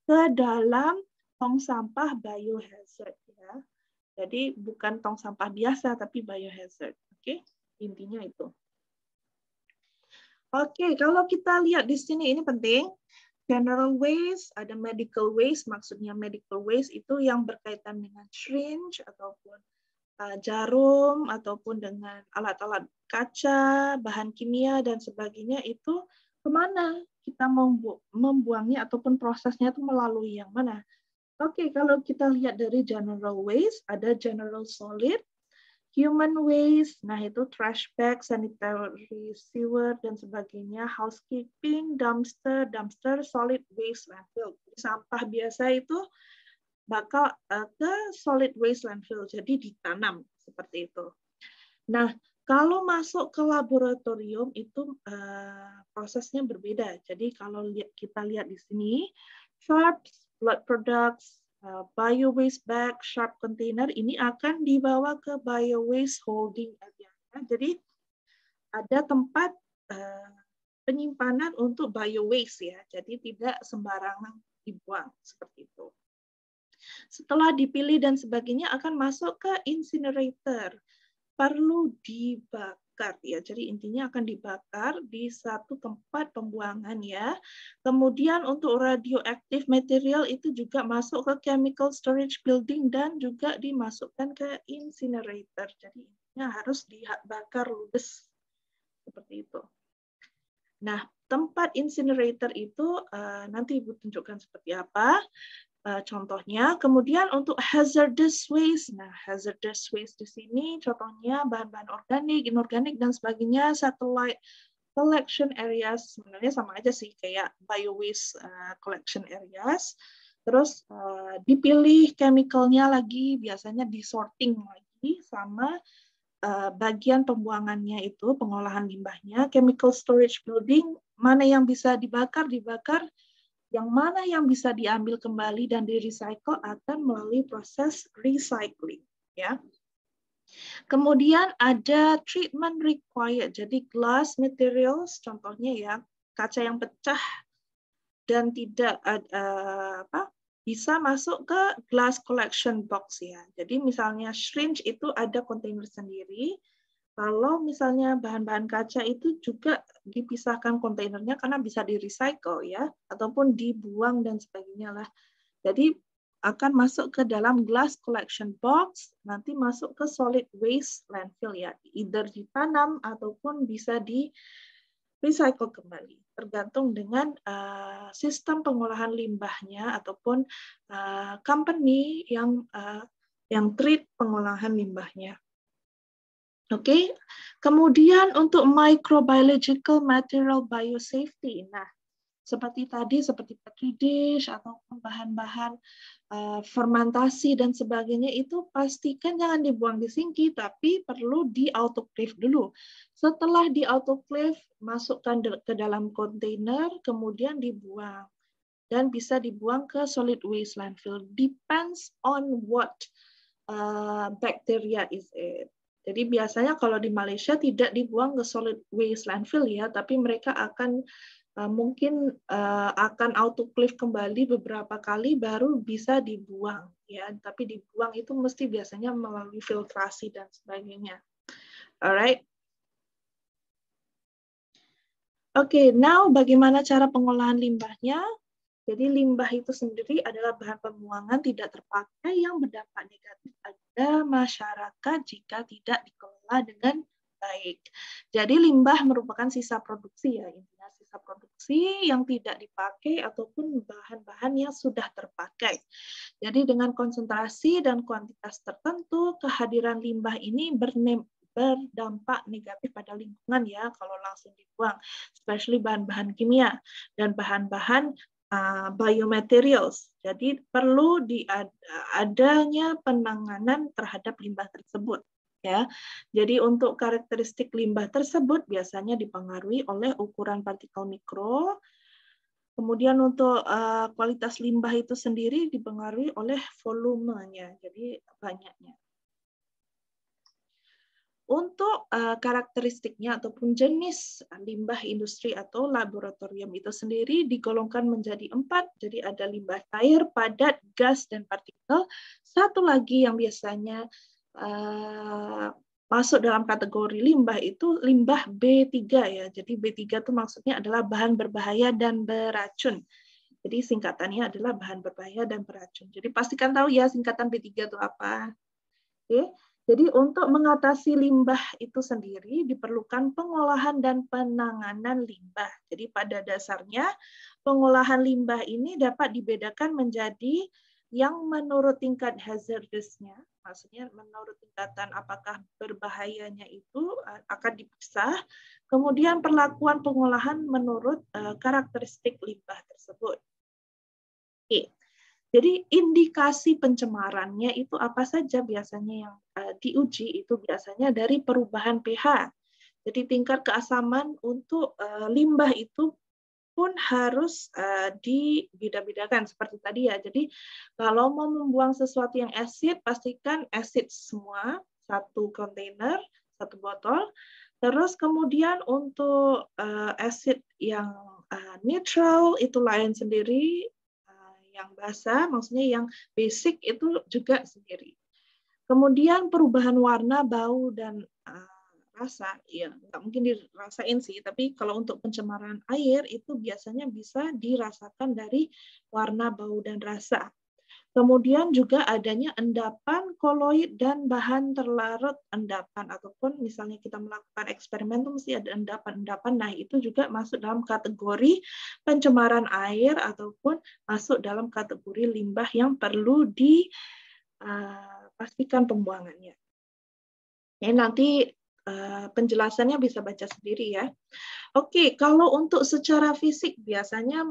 [SPEAKER 1] ke dalam tong sampah biohazard ya. Jadi bukan tong sampah biasa tapi biohazard. Oke, intinya itu. Oke, kalau kita lihat di sini ini penting. General waste, ada medical waste, maksudnya medical waste itu yang berkaitan dengan syringe ataupun jarum ataupun dengan alat-alat kaca, bahan kimia dan sebagainya, itu kemana kita membuangnya ataupun prosesnya itu melalui yang mana? Oke, kalau kita lihat dari general waste, ada general solid, human waste, nah itu trash bag, sanitary sewer, dan sebagainya, housekeeping, dumpster, solid waste landfill. Sampah biasa itu bakal ke solid waste landfill, jadi ditanam seperti itu. Nah, kalau masuk ke laboratorium itu prosesnya berbeda. Jadi kalau kita lihat di sini, sharps, blood products, bio waste bag, sharp container ini akan dibawa ke bio waste holding area. Jadi ada tempat penyimpanan untuk bio waste ya. Jadi tidak sembarangan dibuang seperti itu. Setelah dipilih dan sebagainya akan masuk ke incinerator. Perlu dibakar ya. Jadi intinya akan dibakar di satu tempat pembuangan ya. Kemudian untuk radioactive material itu juga masuk ke chemical storage building dan juga dimasukkan ke incinerator. Jadi intinya harus dibakar ludes seperti itu. Nah, tempat incinerator itu nanti Ibu tunjukkan seperti apa. Contohnya, kemudian untuk hazardous waste, nah hazardous waste di sini contohnya bahan-bahan organik, inorganik dan sebagainya, satellite collection areas sebenarnya sama aja sih kayak bio waste collection areas. Terus dipilih chemicalnya lagi, biasanya disorting lagi sama bagian pembuangannya itu pengolahan limbahnya, chemical storage building, mana yang bisa dibakar, yang mana yang bisa diambil kembali dan di-recycle akan melalui proses recycling. Ya. Kemudian ada treatment required, jadi glass materials, contohnya ya kaca yang pecah dan tidak bisa masuk ke glass collection box ya. Jadi misalnya syringe itu ada kontainer sendiri. Kalau misalnya bahan-bahan kaca itu juga dipisahkan kontainernya karena bisa di-recycle ya, ataupun dibuang dan sebagainya lah. Jadi akan masuk ke dalam glass collection box, nanti masuk ke solid waste landfill ya, either ditanam ataupun bisa di-recycle kembali, tergantung dengan sistem pengolahan limbahnya ataupun company yang treat pengolahan limbahnya. Oke, kemudian untuk microbiological material biosafety. Nah, seperti tadi, seperti petri dish atau bahan-bahan fermentasi dan sebagainya itu pastikan jangan dibuang di sinki, tapi perlu di autoclave dulu. Setelah di autoclave, masukkan ke dalam kontainer, kemudian dibuang. Dan bisa dibuang ke solid waste landfill. Depends on what bacteria is it. Jadi biasanya kalau di Malaysia tidak dibuang ke solid waste landfill ya, tapi mereka akan mungkin akan autoclave kembali beberapa kali baru bisa dibuang ya. Tapi dibuang itu mesti biasanya melalui filtrasi dan sebagainya. Alright. Oke, now bagaimana cara pengolahan limbahnya? Jadi limbah itu sendiri adalah bahan pembuangan tidak terpakai yang berdampak negatif pada masyarakat jika tidak dikelola dengan baik. Jadi limbah merupakan sisa produksi ya, intinya sisa produksi yang tidak dipakai ataupun bahan-bahan yang sudah terpakai. Jadi dengan konsentrasi dan kuantitas tertentu, kehadiran limbah ini berdampak negatif pada lingkungan ya kalau langsung dibuang, especially bahan-bahan kimia dan bahan-bahan biomaterials. Jadi perlu adanya penanganan terhadap limbah tersebut. Ya, jadi untuk karakteristik limbah tersebut biasanya dipengaruhi oleh ukuran partikel mikro. Kemudian untuk kualitas limbah itu sendiri dipengaruhi oleh volumenya, jadi banyaknya. Untuk karakteristiknya ataupun jenis limbah industri atau laboratorium itu sendiri digolongkan menjadi 4. Jadi ada limbah cair, padat, gas, dan partikel. Satu lagi yang biasanya masuk dalam kategori limbah itu limbah B3 ya. Jadi B3 itu maksudnya adalah bahan berbahaya dan beracun. Jadi singkatannya adalah bahan berbahaya dan beracun. Jadi pastikan tahu ya singkatan B3 itu apa. Oke. Jadi untuk mengatasi limbah itu sendiri diperlukan pengolahan dan penanganan limbah. Jadi pada dasarnya pengolahan limbah ini dapat dibedakan menjadi yang menurut tingkat hazardous-nya, maksudnya menurut tingkatan apakah berbahayanya itu akan dipisah. Kemudian perlakuan pengolahan menurut karakteristik limbah tersebut. Oke. Jadi indikasi pencemarannya itu apa saja biasanya yang diuji itu biasanya dari perubahan pH. Jadi tingkat keasaman untuk limbah itu pun harus dibeda-bedakan seperti tadi ya. Jadi kalau mau membuang sesuatu yang asid, pastikan asid semua, satu kontainer, satu botol. Terus kemudian untuk asid yang neutral itu lain sendiri, yang basah maksudnya yang basic itu juga sendiri. Kemudian perubahan warna, bau, dan rasa, ya nggak mungkin dirasain sih, tapi kalau untuk pencemaran air itu biasanya bisa dirasakan dari warna, bau, dan rasa. Kemudian juga adanya endapan, koloid, dan bahan terlarut endapan, ataupun misalnya kita melakukan eksperimen itu mesti ada endapan-endapan, nah itu juga masuk dalam kategori pencemaran air ataupun masuk dalam kategori limbah yang perlu dipastikan pembuangannya. Ya, nanti penjelasannya bisa baca sendiri ya. Oke, kalau untuk secara fisik biasanya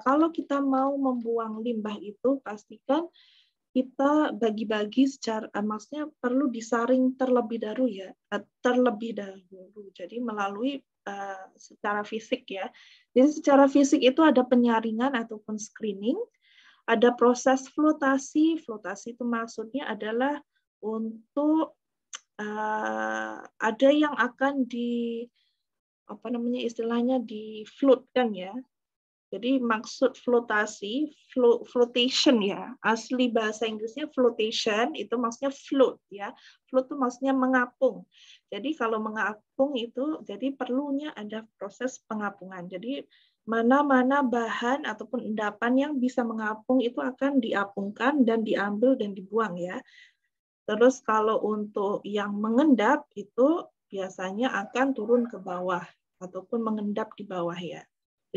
[SPEAKER 1] kalau kita mau membuang limbah itu pastikan kita bagi-bagi secara maksudnya perlu disaring terlebih dahulu ya, terlebih dahulu. Jadi melalui secara fisik ya. Jadi secara fisik itu ada penyaringan ataupun screening, ada proses flotasi. Flotasi itu maksudnya adalah untuk ada yang akan istilahnya di float kan ya. Jadi maksud flotasi, flotation ya. Asli bahasa Inggrisnya flotation itu maksudnya float ya. Float itu maksudnya mengapung. Jadi kalau mengapung itu jadi perlunya ada proses pengapungan. Jadi mana-mana bahan ataupun endapan yang bisa mengapung itu akan diapungkan dan diambil dan dibuang ya. Terus kalau untuk yang mengendap itu biasanya akan turun ke bawah ataupun mengendap di bawah ya.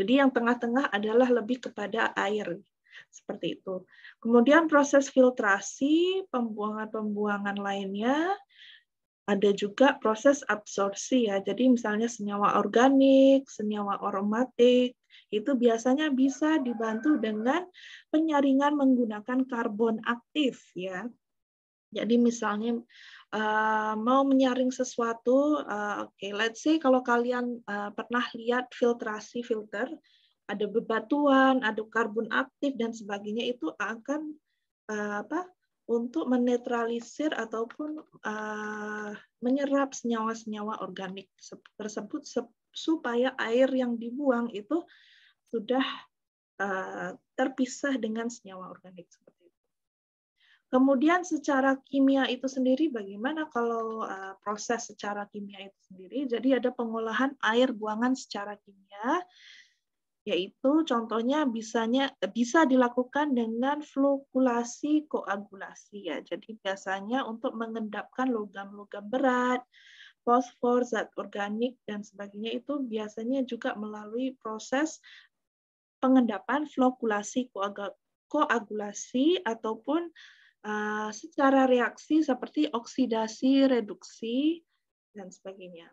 [SPEAKER 1] Jadi yang tengah-tengah adalah lebih kepada air seperti itu. Kemudian proses filtrasi, pembuangan-pembuangan lainnya, ada juga proses absorpsi ya. Jadi misalnya senyawa organik, senyawa aromatik, itu biasanya bisa dibantu dengan penyaringan menggunakan karbon aktif ya. Jadi misalnya mau menyaring sesuatu, let's say kalau kalian pernah lihat filtrasi filter, ada bebatuan, ada karbon aktif dan sebagainya itu akan untuk menetralisir ataupun menyerap senyawa-senyawa organik tersebut supaya air yang dibuang itu sudah terpisah dengan senyawa organik seperti itu. Kemudian secara kimia itu sendiri bagaimana kalau proses secara kimia itu sendiri? Jadi ada pengolahan air buangan secara kimia, yaitu contohnya bisa dilakukan dengan flokulasi koagulasi ya. Jadi biasanya untuk mengendapkan logam-logam berat, fosfor, zat organik dan sebagainya itu biasanya juga melalui proses pengendapan flokulasi koagulasi ataupun secara reaksi seperti oksidasi, reduksi, dan sebagainya.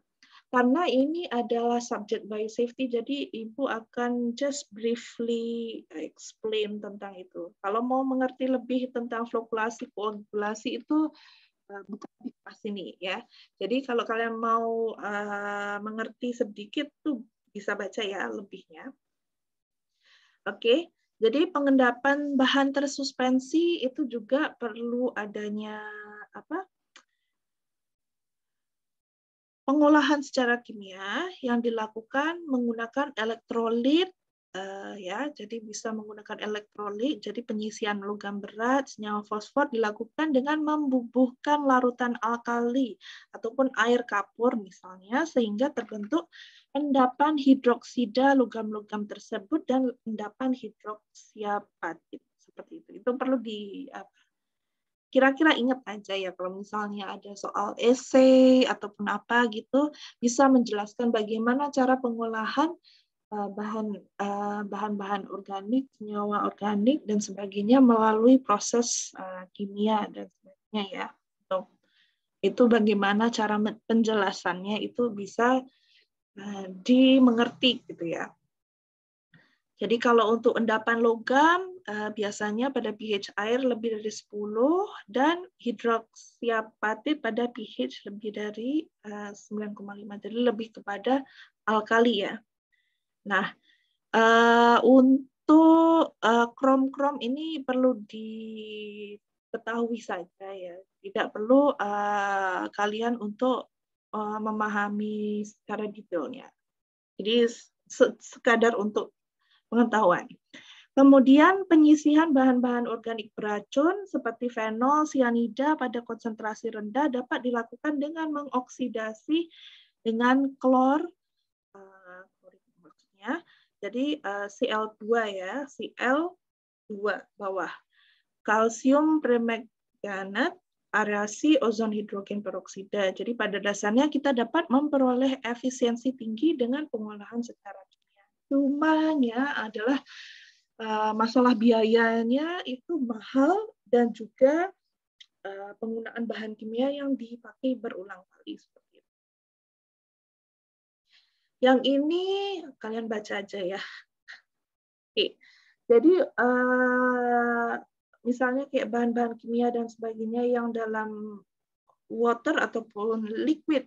[SPEAKER 1] Karena ini adalah subject by safety, jadi Ibu akan just briefly explain tentang itu. Kalau mau mengerti lebih tentang flokulasi, koagulasi itu bukan di kelas ini ya. Jadi kalau kalian mau mengerti sedikit tuh bisa baca ya lebihnya. Oke. Jadi pengendapan bahan tersuspensi itu juga perlu adanya pengolahan secara kimia yang dilakukan menggunakan elektrolit ya. Jadi bisa menggunakan elektrolit. Jadi penyisian logam berat, senyawa fosfor dilakukan dengan membubuhkan larutan alkali ataupun air kapur misalnya sehingga terbentuk endapan hidroksida logam-logam tersebut dan endapan hidroksiapatit seperti itu. Itu perlu kira-kira ingat aja ya kalau misalnya ada soal esai ataupun apa gitu bisa menjelaskan bagaimana cara pengolahan bahan-bahan organik, senyawa organik dan sebagainya melalui proses kimia dan sebagainya ya. Itu bagaimana cara penjelasannya itu bisa dimengerti gitu ya. Jadi kalau untuk endapan logam biasanya pada pH air lebih dari 10 dan hidroksiapatit pada pH lebih dari 9,5. Jadi lebih kepada alkali ya. Nah, untuk krom-krom ini perlu diketahui saja ya. Tidak perlu kalian untuk memahami secara detailnya. Jadi sekadar untuk pengetahuan. Kemudian penyisihan bahan-bahan organik beracun seperti fenol, sianida pada konsentrasi rendah dapat dilakukan dengan mengoksidasi dengan klor, maksudnya. Jadi Cl2 ya, Cl2 bawah. Kalsium permanganat, areasi ozon hidrogen peroksida. Jadi pada dasarnya kita dapat memperoleh efisiensi tinggi dengan pengolahan secara kimia. Cuma ya adalah masalah biayanya itu mahal dan juga penggunaan bahan kimia yang dipakai berulang kali seperti itu. Yang ini kalian baca aja ya. Oke. Jadi misalnya kayak bahan-bahan kimia dan sebagainya yang dalam water ataupun liquid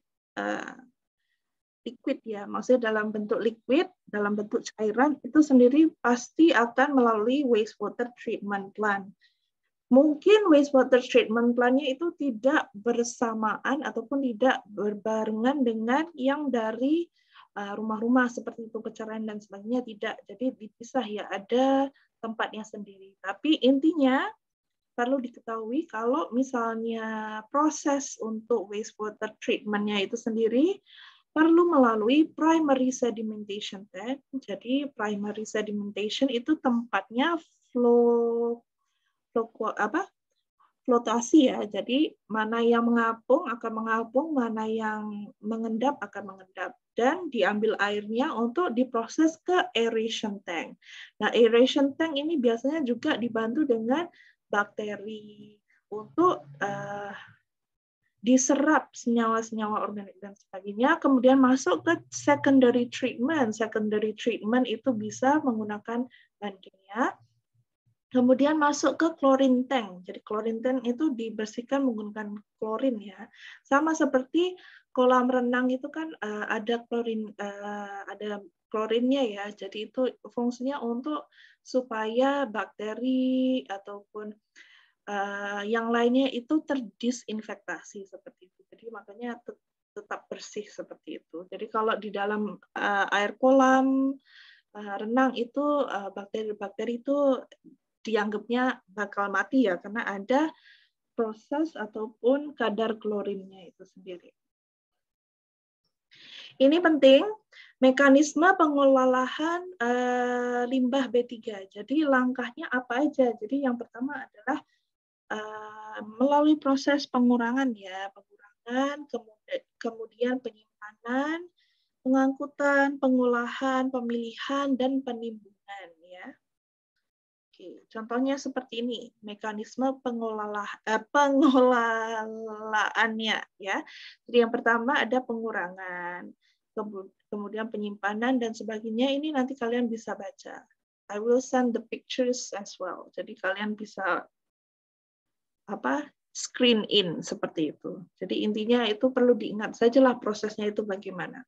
[SPEAKER 1] ya, maksudnya dalam bentuk liquid, dalam bentuk cairan itu sendiri pasti akan melalui wastewater treatment plant. Mungkin wastewater treatment plant-nya itu tidak bersamaan ataupun tidak berbarengan dengan yang dari rumah-rumah seperti itu pencarian dan sebagainya, tidak. Jadi dipisah ya, ada tempatnya sendiri. Tapi intinya perlu diketahui kalau misalnya proses untuk wastewater treatment-nya itu sendiri perlu melalui primary sedimentation tank. Jadi primary sedimentation itu tempatnya flotasi ya. Jadi mana yang mengapung akan mengapung, mana yang mengendap akan mengendap. Dan diambil airnya untuk diproses ke aeration tank. Nah, aeration tank ini biasanya juga dibantu dengan bakteri untuk diserap senyawa-senyawa organik dan sebagainya, kemudian masuk ke secondary treatment. Secondary treatment itu bisa menggunakan bahan kimia, kemudian masuk ke chlorine tank. Jadi chlorine tank itu dibersihkan menggunakan klorin ya. Sama seperti kolam renang itu kan ada klorinnya ya. Jadi itu fungsinya untuk supaya bakteri ataupun yang lainnya itu terdisinfektasi seperti itu. Jadi makanya tetap bersih seperti itu. Jadi kalau di dalam air kolam renang itu bakteri-bakteri itu dianggapnya bakal mati ya karena ada proses ataupun kadar klorinnya itu sendiri. Ini penting, mekanisme pengolahan limbah B3. Jadi langkahnya apa aja? Jadi yang pertama adalah melalui proses pengurangan ya, kemudian penyimpanan, pengangkutan, pengolahan, pemilihan, dan penimbunan ya. Oke, contohnya seperti ini, mekanisme pengelolaannya ya. Jadi yang pertama ada pengurangan, kemudian penyimpanan dan sebagainya. Ini nanti kalian bisa baca. I will send the pictures as well. Jadi kalian bisa screen in seperti itu. Jadi intinya itu perlu diingat sajalah prosesnya itu bagaimana.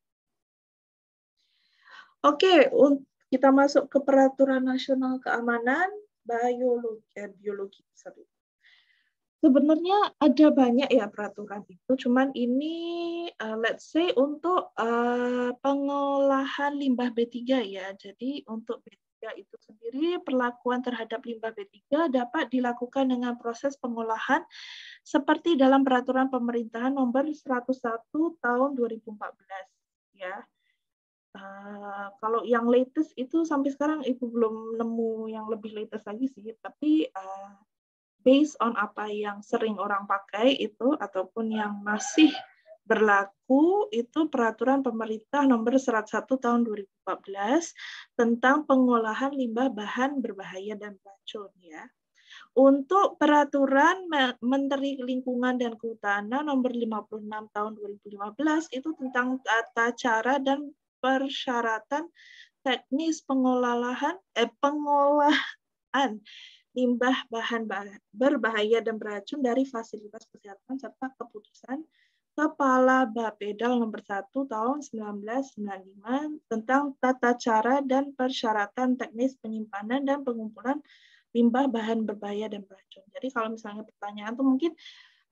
[SPEAKER 1] Oke, kita masuk ke Peraturan Nasional Keamanan Biologi. Sebenarnya ada banyak ya peraturan itu, cuman ini let's say untuk pengolahan limbah B3 ya. Jadi untuk B3 itu sendiri perlakuan terhadap limbah B3 dapat dilakukan dengan proses pengolahan seperti dalam Peraturan Pemerintahan Nomor 101 Tahun 2014 ya. Kalau yang latest itu sampai sekarang Ibu belum nemu yang lebih latest lagi sih, tapi based on apa yang sering orang pakai itu ataupun yang masih berlaku itu peraturan pemerintah nomor 101 tahun 2014 tentang pengolahan limbah bahan berbahaya dan beracun ya. Untuk peraturan Menteri Lingkungan dan Kehutanan nomor 56 tahun 2015 itu tentang tata cara dan persyaratan teknis pengolahan limbah bahan berbahaya dan beracun dari fasilitas kesehatan serta keputusan Kepala Bapedal nomor 1 tahun 1995 tentang tata cara dan persyaratan teknis penyimpanan dan pengumpulan limbah bahan berbahaya dan beracun. Jadi kalau misalnya pertanyaan tuh mungkin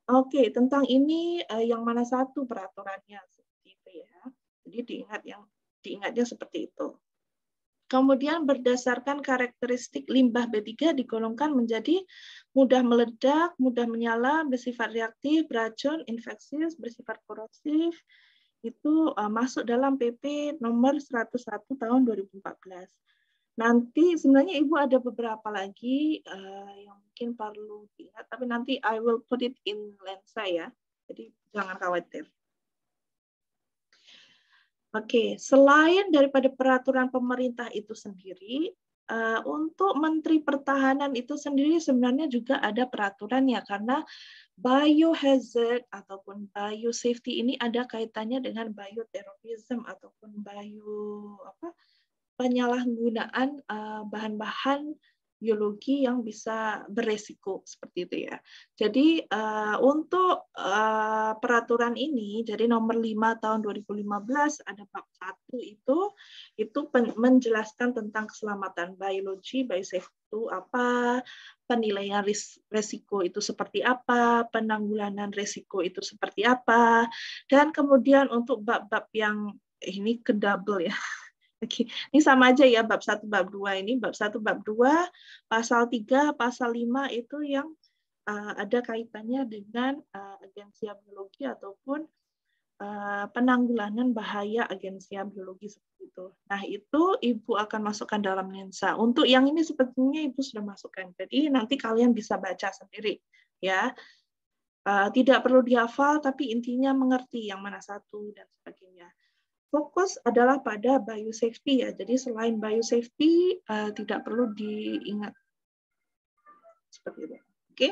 [SPEAKER 1] oke, tentang ini yang mana satu peraturannya seperti itu ya. Jadi diingatnya seperti itu. Kemudian berdasarkan karakteristik limbah B3 digolongkan menjadi mudah meledak, mudah menyala, bersifat reaktif, beracun, infeksius, bersifat korosif. Itu masuk dalam PP nomor 101 tahun 2014. Nanti sebenarnya Ibu ada beberapa lagi yang mungkin perlu diingat, tapi nanti I will put it in lensa ya. Jadi jangan khawatir. Oke, selain daripada peraturan pemerintah itu sendiri, untuk Menteri Pertahanan itu sendiri sebenarnya juga ada peraturannya karena biohazard ataupun biosafety ini ada kaitannya dengan bioterrorism ataupun penyalahgunaan bahan-bahan biologi yang bisa beresiko seperti itu ya. Jadi untuk peraturan ini, jadi nomor 5 tahun 2015 ada bab 1 itu menjelaskan tentang keselamatan biologi, biosafety itu apa, penilaian resiko itu seperti apa, penanggulangan resiko itu seperti apa, dan kemudian untuk bab-bab yang ini kedouble ya. Oke, ini sama aja ya bab 1, bab 2 ini. Bab 1, bab 2, pasal 3, pasal 5 itu yang ada kaitannya dengan agensia biologi ataupun penanggulangan bahaya agensia biologi seperti itu. Nah, itu Ibu akan masukkan dalam lensa. Untuk yang ini sepertinya Ibu sudah masukkan. Jadi nanti kalian bisa baca sendiri ya. Tidak perlu dihafal, tapi intinya mengerti yang mana satu dan sebagainya. Fokus adalah pada biosafety ya. Jadi selain biosafety tidak perlu diingat seperti itu. Oke.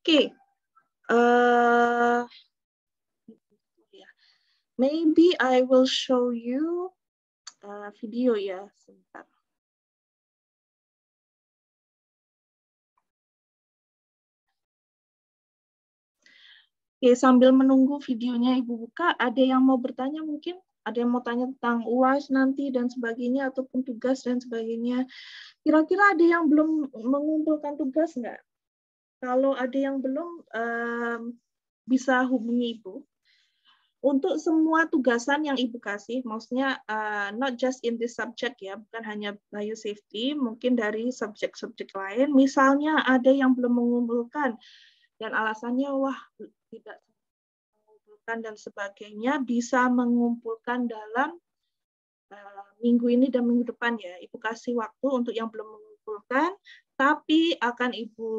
[SPEAKER 1] Oke. Maybe I will show you video ya sebentar. Oke, sambil menunggu videonya Ibu buka, ada yang mau bertanya mungkin? Ada yang mau tanya tentang UAS nanti dan sebagainya, ataupun tugas dan sebagainya. Kira-kira ada yang belum mengumpulkan tugas nggak? Kalau ada yang belum, bisa hubungi Ibu. Untuk semua tugasan yang Ibu kasih, maksudnya not just in this subject ya, bukan hanya biosafety, mungkin dari subjek-subjek lain. Misalnya ada yang belum mengumpulkan, dan alasannya wah tidak mengumpulkan dan sebagainya, bisa mengumpulkan dalam minggu ini dan minggu depan ya. Ibu kasih waktu untuk yang belum mengumpulkan, tapi akan Ibu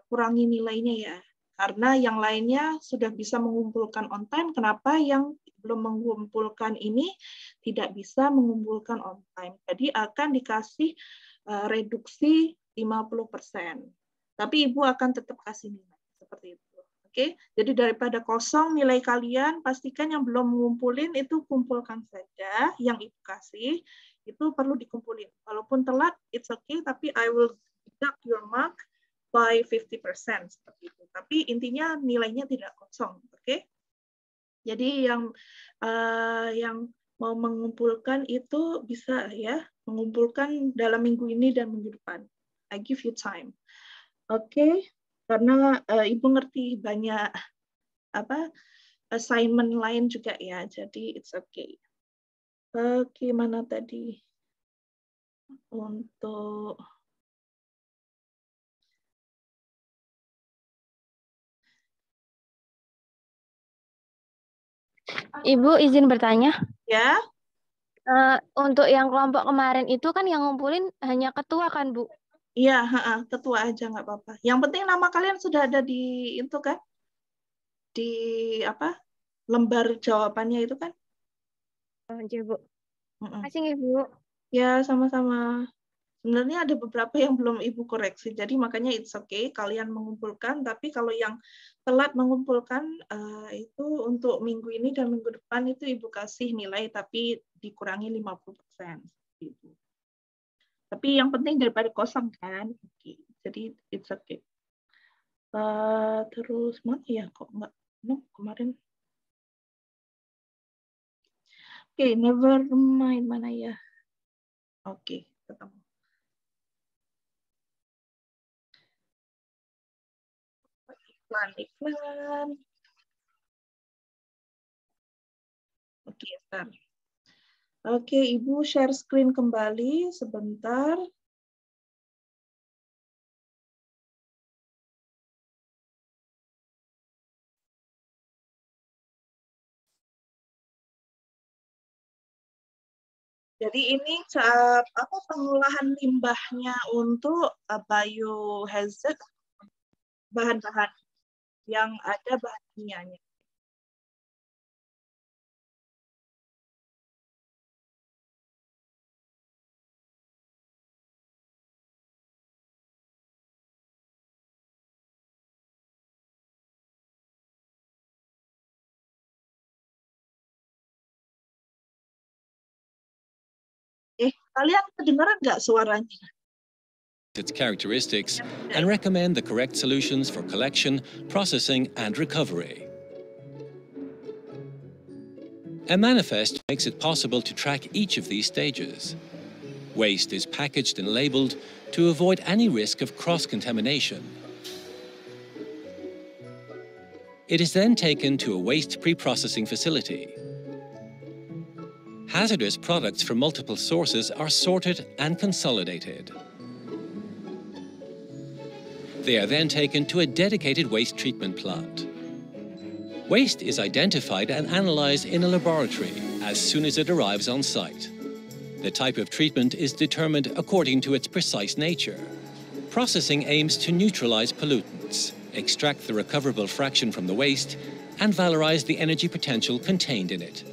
[SPEAKER 1] kurangi nilainya ya. Karena yang lainnya sudah bisa mengumpulkan on time, kenapa yang belum mengumpulkan ini tidak bisa mengumpulkan on time. Jadi akan dikasih reduksi 50%. Tapi Ibu akan tetap kasih nilai seperti itu. Oke, jadi daripada kosong nilai kalian, pastikan yang belum mengumpulin itu kumpulkan saja. Yang Ibu kasih itu perlu dikumpulin. Walaupun telat, it's okay, tapi I will deduct your mark by 50% seperti itu. Tapi intinya nilainya tidak kosong, oke? Jadi yang mau mengumpulkan itu bisa ya mengumpulkan dalam minggu ini dan minggu depan. I give you time, oke? Karena Ibu ngerti banyak assignment lain juga ya, jadi it's okay. Oke, mana tadi untuk
[SPEAKER 2] Ibu izin bertanya.
[SPEAKER 1] ya?
[SPEAKER 2] Untuk yang kelompok kemarin itu kan yang ngumpulin hanya ketua kan, Bu?
[SPEAKER 1] Iya, ketua aja nggak apa-apa. Yang penting nama kalian sudah ada di itu kan? Di apa? Lembar jawabannya itu kan?
[SPEAKER 2] Oh, iya, Bu.
[SPEAKER 1] Mm-mm.
[SPEAKER 2] Makasih, Ibu.
[SPEAKER 1] Ya, sama-sama. Sebenarnya ada beberapa yang belum Ibu koreksi, jadi makanya it's okay kalian mengumpulkan, tapi kalau yang telat mengumpulkan itu untuk minggu ini dan minggu depan itu Ibu kasih nilai tapi dikurangi 50%. Gitu. Tapi yang penting daripada kosong kan, okay. Jadi it's okay. Terus mana ya kok nggak kemarin? Oke, never mind mana ya? Oke, ketemu. Iklan. Oke, bentar. Oke, Ibu share screen kembali sebentar. Jadi ini apa pengolahan limbahnya untuk biohazard, bahan-bahan yang ada bahan kimianya. Kalian kedengaran nggak suaranya?
[SPEAKER 3] Its characteristics and recommend the correct solutions for collection, processing and recovery. A manifest makes it possible to track each of these stages. Waste is packaged and labelled to avoid any risk of cross-contamination. It is then taken to a waste pre-processing facility. Hazardous products from multiple sources are sorted and consolidated. They are then taken to a dedicated waste treatment plant. Waste is identified and analysed in a laboratory as soon as it arrives on site. The type of treatment is determined according to its precise nature. Processing aims to neutralise pollutants, extract the recoverable fraction from the waste, and valorise the energy potential contained in it.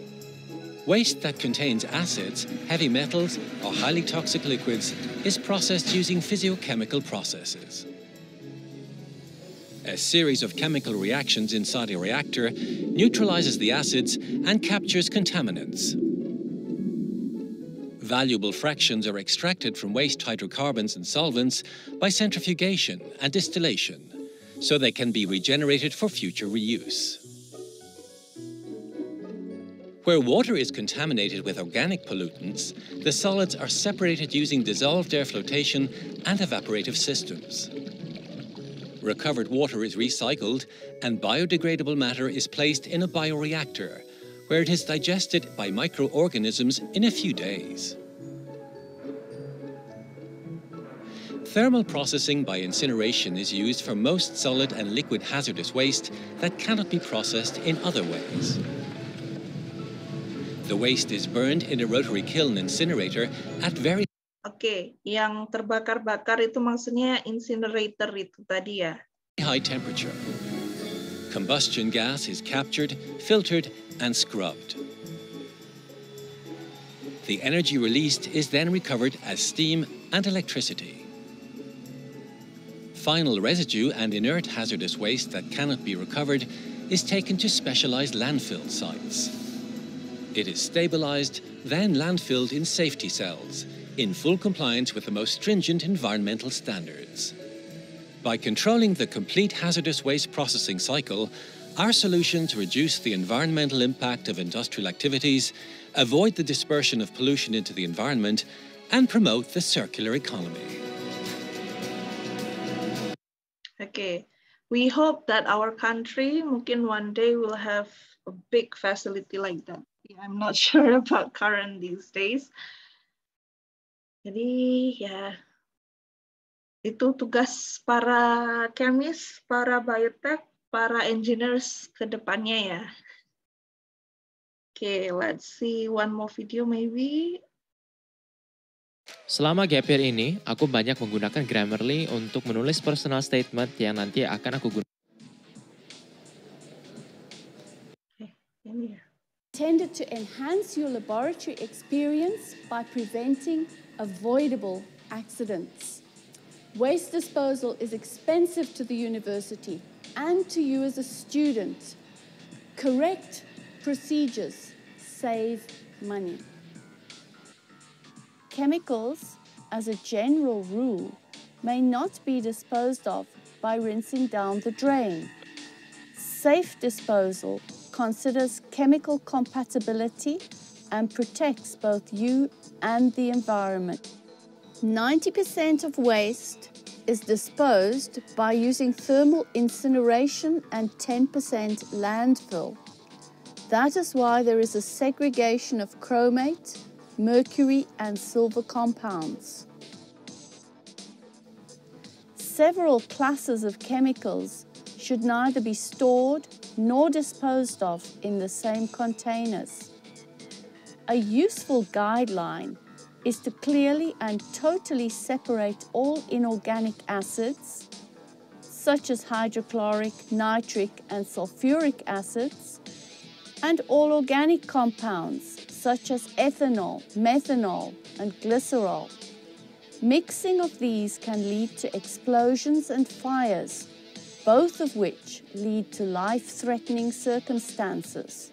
[SPEAKER 3] Waste that contains acids, heavy metals, or highly toxic liquids is processed using physiochemical processes. A series of chemical reactions inside a reactor neutralizes the acids and captures contaminants. Valuable fractions are extracted from waste hydrocarbons and solvents by centrifugation and distillation, so they can be regenerated for future reuse. Where water is contaminated with organic pollutants, the solids are separated using dissolved air flotation and evaporative systems. Recovered water is recycled and biodegradable matter is placed in a bioreactor, where it is digested by microorganisms in a few days. Thermal processing by incineration is used for most solid and liquid hazardous waste that cannot be processed in other ways. The waste is burned in a rotary kiln incinerator at very
[SPEAKER 1] yang terbakar-bakar itu maksudnya incinerator itu tadi ya.
[SPEAKER 3] High temperature. Combustion gas is captured, filtered, and scrubbed. The energy released is then recovered as steam and electricity. Final residue and inert hazardous waste that cannot be recovered is taken to specialized landfill sites. It is stabilized, then landfilled in safety cells, in full compliance with the most stringent environmental standards. By controlling the complete hazardous waste processing cycle, our solutions reduce the environmental impact of industrial activities, avoid the dispersion of pollution into the environment, and promote the circular economy.
[SPEAKER 1] We hope that our country mungkin one day will have a big facility like that. I'm not sure about current these days. Jadi ya, itu tugas para chemist, para biotech, para engineers ke depannya ya. Let's see one more video maybe.
[SPEAKER 4] Selama gap year ini, aku banyak menggunakan Grammarly untuk menulis personal statement yang nanti akan aku gunakan.
[SPEAKER 5] Intended to enhance your laboratory experience by preventing avoidable accidents. Waste disposal is expensive to the university and to you as a student. Correct procedures save money. Chemicals, as a general rule, may not be disposed of by rinsing down the drain. Safe disposal considers chemical compatibility and protects both you and the environment. 90% of waste is disposed by using thermal incineration and 10% landfill. That is why there is a segregation of chromate, mercury and silver compounds. Several classes of chemicals should neither be stored nor disposed of in the same containers. A useful guideline is to clearly and totally separate all inorganic acids, such as hydrochloric, nitric and sulfuric acids, and all organic compounds, such as ethanol, methanol and glycerol. Mixing of these can lead to explosions and fires, both of which lead to life-threatening circumstances.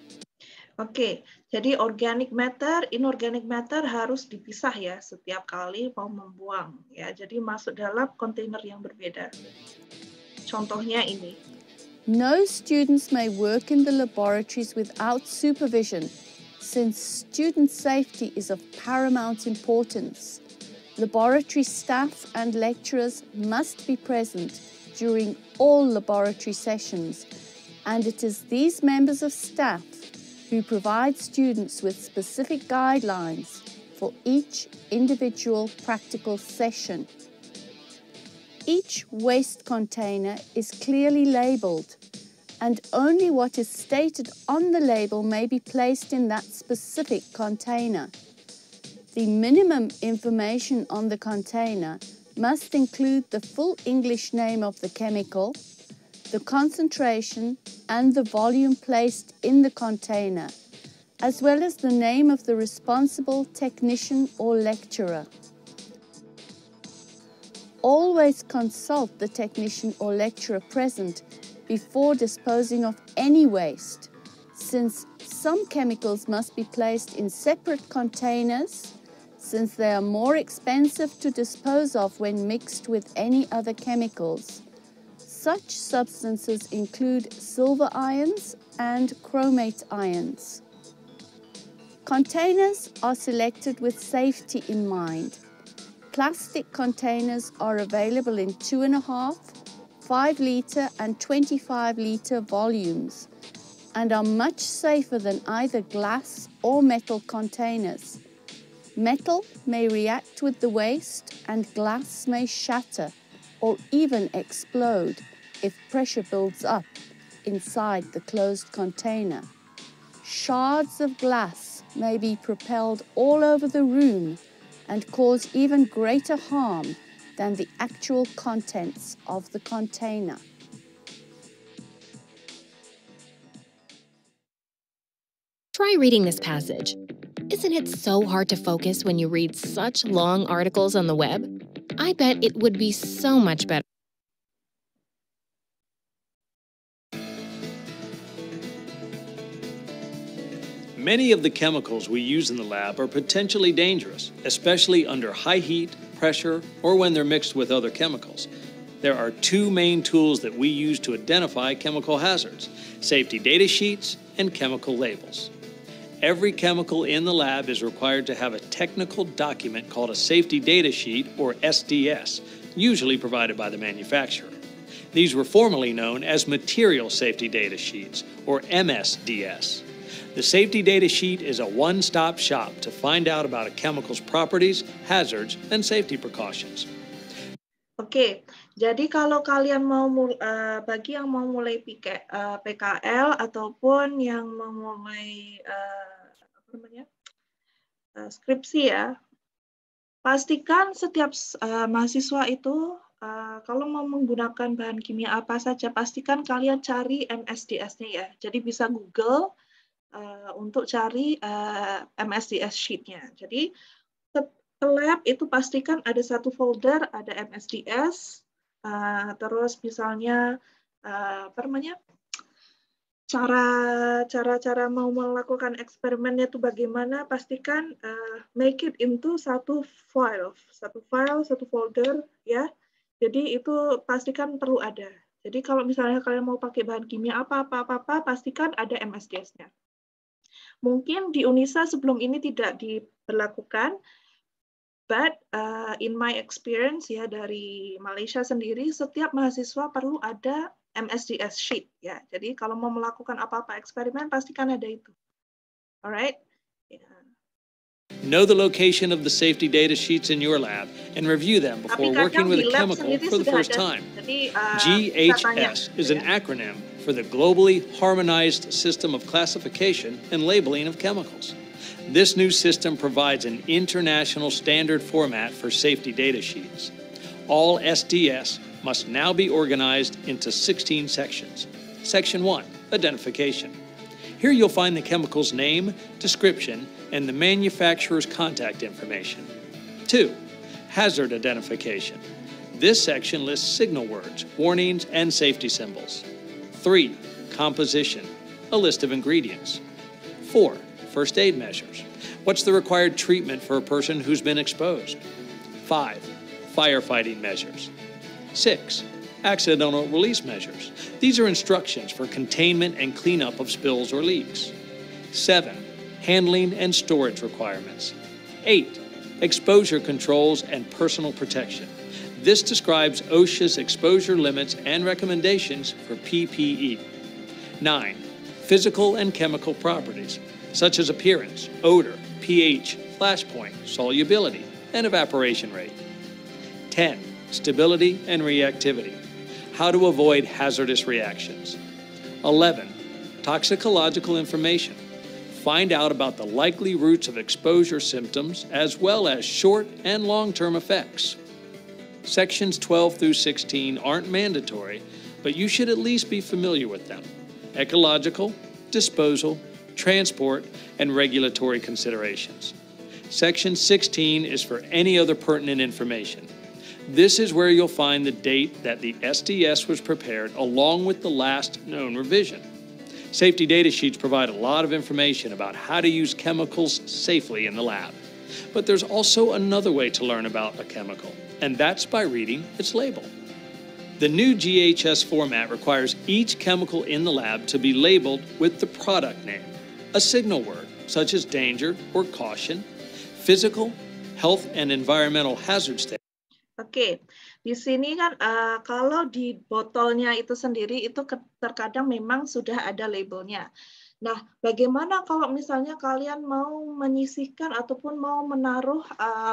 [SPEAKER 1] Oke, jadi organic matter, inorganic matter harus dipisah ya setiap kali mau membuang ya. Jadi masuk dalam kontainer yang berbeda. Contohnya ini.
[SPEAKER 5] No students may work in the laboratories without supervision, since student safety is of paramount importance. Laboratory staff and lecturers must be present during all laboratory sessions, and it is these members of staff who provide students with specific guidelines for each individual practical session. Each waste container is clearly labelled, and only what is stated on the label may be placed in that specific container. The minimum information on the container must include the full English name of the chemical, the concentration and the volume placed in the container, as well as the name of the responsible technician or lecturer. Always consult the technician or lecturer present before disposing of any waste, since some chemicals must be placed in separate containers, since they are more expensive to dispose of when mixed with any other chemicals. Such substances include silver ions and chromate ions. Containers are selected with safety in mind. Plastic containers are available in 2.5, 5 litre and 25 litre volumes and are much safer than either glass or metal containers. Metal may react with the waste and glass may shatter or even explode if pressure builds up inside the closed container. Shards of glass may be propelled all over the room and cause even greater harm than the actual contents of the container.
[SPEAKER 2] Try reading this passage. Isn't it so hard to focus when you read such long articles on the web? I bet it would be so much better.
[SPEAKER 6] Many of the chemicals we use in the lab are potentially dangerous, especially under high heat, pressure, or when they're mixed with other chemicals. There are two main tools that we use to identify chemical hazards: safety data sheets and chemical labels. Every chemical in the lab is required to have a technical document called a safety data sheet, or SDS, usually provided by the manufacturer. These were formerly known as material safety data sheets, or MSDS. The safety data sheet is a one-stop shop to find out about a chemical's properties, hazards, and safety precautions.
[SPEAKER 1] Oke, jadi kalau kalian mau bagi yang mau mulai PKL ataupun yang mau mulai skripsi ya, pastikan setiap mahasiswa itu kalau mau menggunakan bahan kimia apa saja, pastikan kalian cari MSDS-nya ya. Jadi bisa Google untuk cari MSDS sheet-nya. Jadi ke lab itu pastikan ada satu folder, ada MSDS, terus misalnya apa namanya, cara mau melakukan eksperimennya itu bagaimana, pastikan make it into satu file, satu folder ya. Jadi itu pastikan perlu ada. Jadi kalau misalnya kalian mau pakai bahan kimia apa, pastikan ada MSDS-nya. Mungkin di UNISA sebelum ini tidak diberlakukan, but in my experience ya dari Malaysia sendiri, setiap mahasiswa perlu ada MSDS sheet ya. Jadi kalau mau melakukan apa-apa eksperimen pastikan ada itu. Alright. Yeah.
[SPEAKER 6] Know the location of the safety data sheets in your lab and review them before working with a chemical for the first time. GHS is an acronym for the Globally Harmonized System of Classification and Labeling of Chemicals. This new system provides an international standard format for safety data sheets. All SDS must now be organized into 16 sections. Section 1, Identification. Here you'll find the chemical's name, description, and the manufacturer's contact information. 2, Hazard Identification. This section lists signal words, warnings, and safety symbols. 3, Composition, a list of ingredients. 4, First aid measures. What's the required treatment for a person who's been exposed? 5, Firefighting measures. 6, accidental release measures. These are instructions for containment and cleanup of spills or leaks. 7, handling and storage requirements. 8, exposure controls and personal protection. This describes OSHA's exposure limits and recommendations for PPE. 9, physical and chemical properties, such as appearance, odor, pH, flash point, solubility, and evaporation rate. 10, stability and reactivity, how to avoid hazardous reactions. 11, toxicological information. Find out about the likely routes of exposure symptoms as well as short and long-term effects. Sections 12 through 16 aren't mandatory, but you should at least be familiar with them. Ecological, disposal, transport, and regulatory considerations. Section 16 is for any other pertinent information. This is where you'll find the date that the SDS was prepared along with the last known revision. Safety data sheets provide a lot of information about how to use chemicals safely in the lab. But there's also another way to learn about a chemical, and that's by reading its label. The new GHS format requires each chemical in the lab to be labeled with the product name, a signal word such as danger or caution, physical, health and environmental hazard statement.
[SPEAKER 1] Oke, di sini kan kalau di botolnya itu sendiri itu terkadang memang sudah ada labelnya. Nah, bagaimana kalau misalnya kalian mau menyisihkan ataupun mau menaruh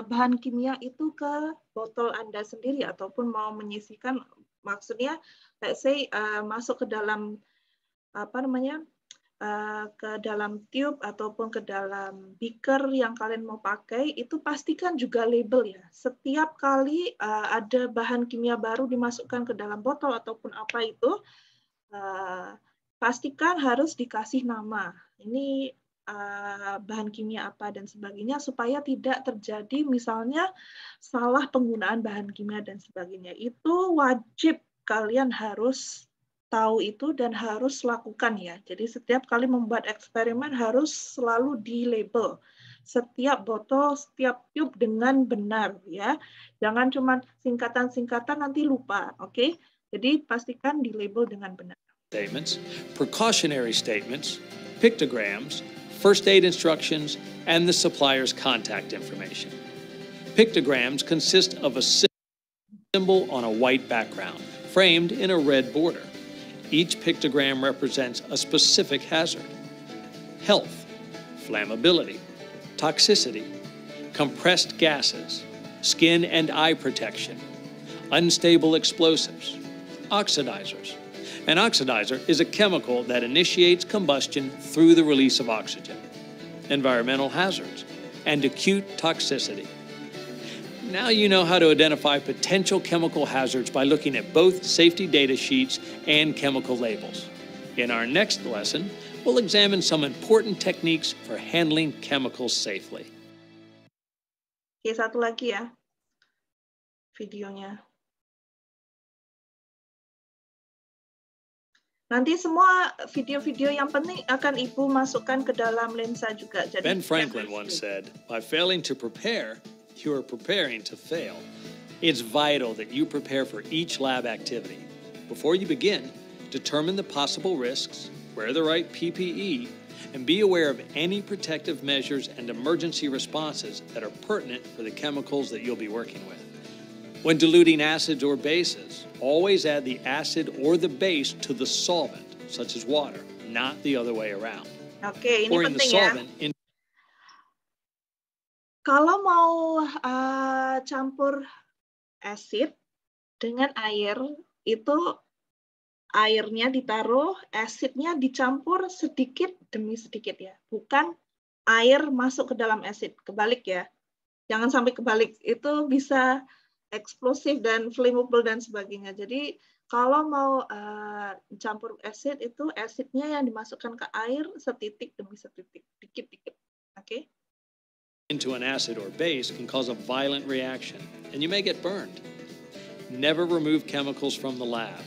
[SPEAKER 1] bahan kimia itu ke botol Anda sendiri ataupun mau menyisihkan, maksudnya let's say masuk ke dalam apa namanya? Ke dalam tube ataupun ke dalam beaker yang kalian mau pakai, itu pastikan juga label ya. Setiap kali ada bahan kimia baru dimasukkan ke dalam botol ataupun apa itu, pastikan harus dikasih nama. Ini bahan kimia apa dan sebagainya, supaya tidak terjadi misalnya salah penggunaan bahan kimia dan sebagainya. Itu wajib kalian harus tahu itu dan harus lakukan ya. Jadi setiap kali membuat eksperimen harus selalu di-label setiap botol, setiap tube dengan benar ya. Jangan cuma singkatan-singkatan nanti lupa, oke? Jadi pastikan di-label dengan benar.
[SPEAKER 6] Statements, precautionary statements, pictograms, first aid instructions, and the supplier's contact information. Pictograms consist of a symbol on a white background, framed in a red border. Each pictogram represents a specific hazard: health, flammability, toxicity, compressed gases, skin and eye protection, unstable explosives, oxidizers. An oxidizer is a chemical that initiates combustion through the release of oxygen, environmental hazards, and acute toxicity. Now you know how to identify potential chemical hazards by looking at both safety data sheets and chemical labels. In our next lesson, we'll examine some important techniques for handling chemicals safely.
[SPEAKER 1] Oke, satu lagi ya videonya. Nanti semua video-video yang penting akan Ibu masukkan ke dalam lensa juga. Jadi
[SPEAKER 6] Ben Franklin once said, "By failing to prepare, you are preparing to fail." It's vital that you prepare for each lab activity. Before you begin, determine the possible risks, wear the right PPE, and be aware of any protective measures and emergency responses that are pertinent for the chemicals that you'll be working with. When diluting acids or bases, always add the acid or the base to the solvent, such as water, not the other way around.
[SPEAKER 1] Oke, ini
[SPEAKER 6] Pouring the
[SPEAKER 1] penting ya.
[SPEAKER 6] solvent in
[SPEAKER 1] Kalau mau campur asid dengan air, itu airnya ditaruh, asidnya dicampur sedikit demi sedikit ya. Bukan air masuk ke dalam asid, kebalik ya. Jangan sampai kebalik, itu bisa eksplosif dan flammable dan sebagainya. Jadi kalau mau campur asid, itu asidnya yang dimasukkan ke air setitik demi setitik, dikit-dikit. Oke?
[SPEAKER 6] into an acid or base can cause a violent reaction, and you may get burned. Never remove chemicals from the lab.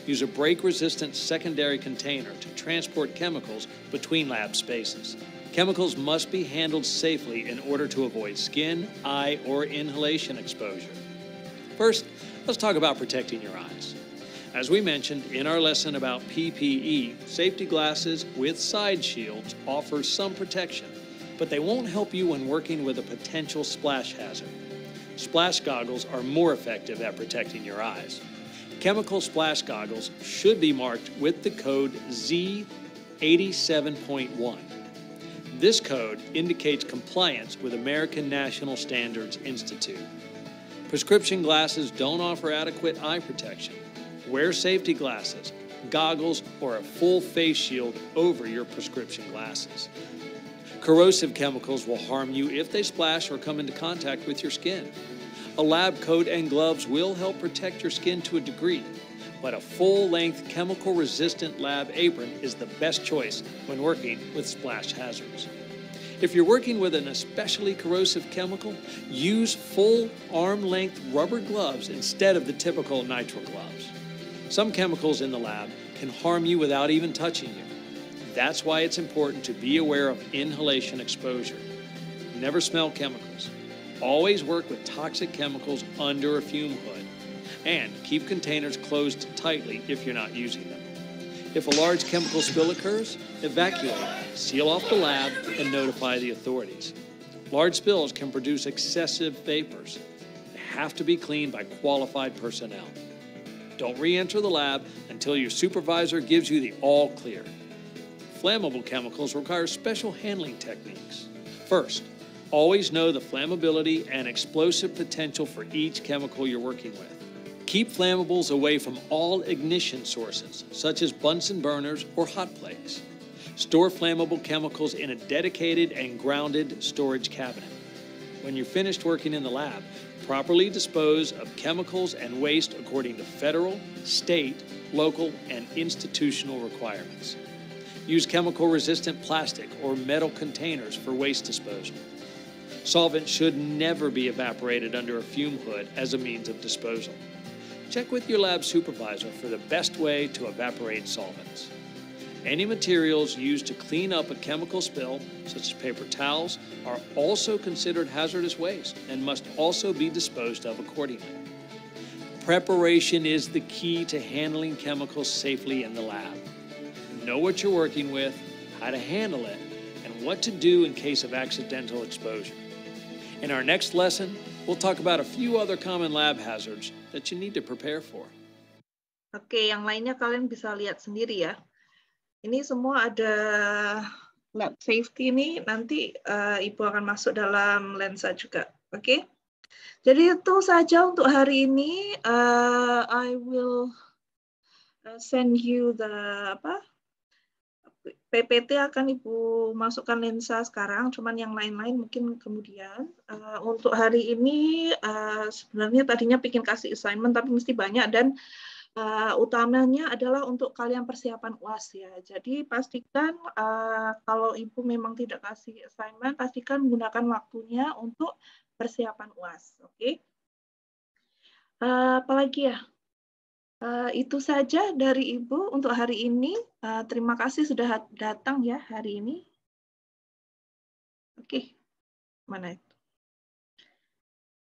[SPEAKER 6] Use a break-resistant secondary container to transport chemicals between lab spaces. Chemicals must be handled safely in order to avoid skin, eye, or inhalation exposure. First, let's talk about protecting your eyes. As we mentioned in our lesson about PPE, safety glasses with side shields offer some protection, but they won't help you when working with a potential splash hazard. Splash goggles are more effective at protecting your eyes. Chemical splash goggles should be marked with the code Z87.1. This code indicates compliance with American National Standards Institute. Prescription glasses don't offer adequate eye protection. Wear safety glasses, goggles, or a full face shield over your prescription glasses. Corrosive chemicals will harm you if they splash or come into contact with your skin. A lab coat and gloves will help protect your skin to a degree, but a full-length chemical-resistant lab apron is the best choice when working with splash hazards. If you're working with an especially corrosive chemical, use full arm-length rubber gloves instead of the typical nitrile gloves. Some chemicals in the lab can harm you without even touching you. That's why it's important to be aware of inhalation exposure. Never smell chemicals. Always work with toxic chemicals under a fume hood. And keep containers closed tightly if you're not using them. If a large chemical spill occurs, evacuate, seal off the lab, and notify the authorities. Large spills can produce excessive vapors. They have to be cleaned by qualified personnel. Don't re-enter the lab until your supervisor gives you the all clear. Flammable chemicals require special handling techniques. First, always know the flammability and explosive potential for each chemical you're working with. Keep flammables away from all ignition sources, such as Bunsen burners or hot plates. Store flammable chemicals in a dedicated and grounded storage cabinet. When you're finished working in the lab, properly dispose of chemicals and waste according to federal, state, local, and institutional requirements. Use chemical-resistant plastic or metal containers for waste disposal. Solvent should never be evaporated under a fume hood as a means of disposal. Check with your lab supervisor for the best way to evaporate solvents. Any materials used to clean up a chemical spill, such as paper towels, are also considered hazardous waste and must also be disposed of accordingly. Preparation is the key to handling chemicals safely in the lab. Know what you're working with, how to handle it, and what to do in case of accidental exposure. In our next lesson, we'll talk about a few other common lab hazards that you need to prepare for.
[SPEAKER 1] Oke, yang lainnya kalian bisa lihat sendiri ya. Ini semua ada lab safety ini, nanti Ibu akan masuk dalam lensa juga. Oke? Jadi itu saja untuk hari ini. I will send you the PPT akan Ibu masukkan lensa sekarang, cuman yang lain-lain mungkin kemudian. Untuk hari ini sebenarnya tadinya bikin kasih assignment, tapi mesti banyak dan utamanya adalah untuk kalian persiapan UAS ya. Jadi pastikan kalau Ibu memang tidak kasih assignment, pastikan menggunakan waktunya untuk persiapan UAS. Oke? Apalagi ya? Itu saja dari Ibu untuk hari ini. Terima kasih sudah datang ya hari ini. Oke, mana?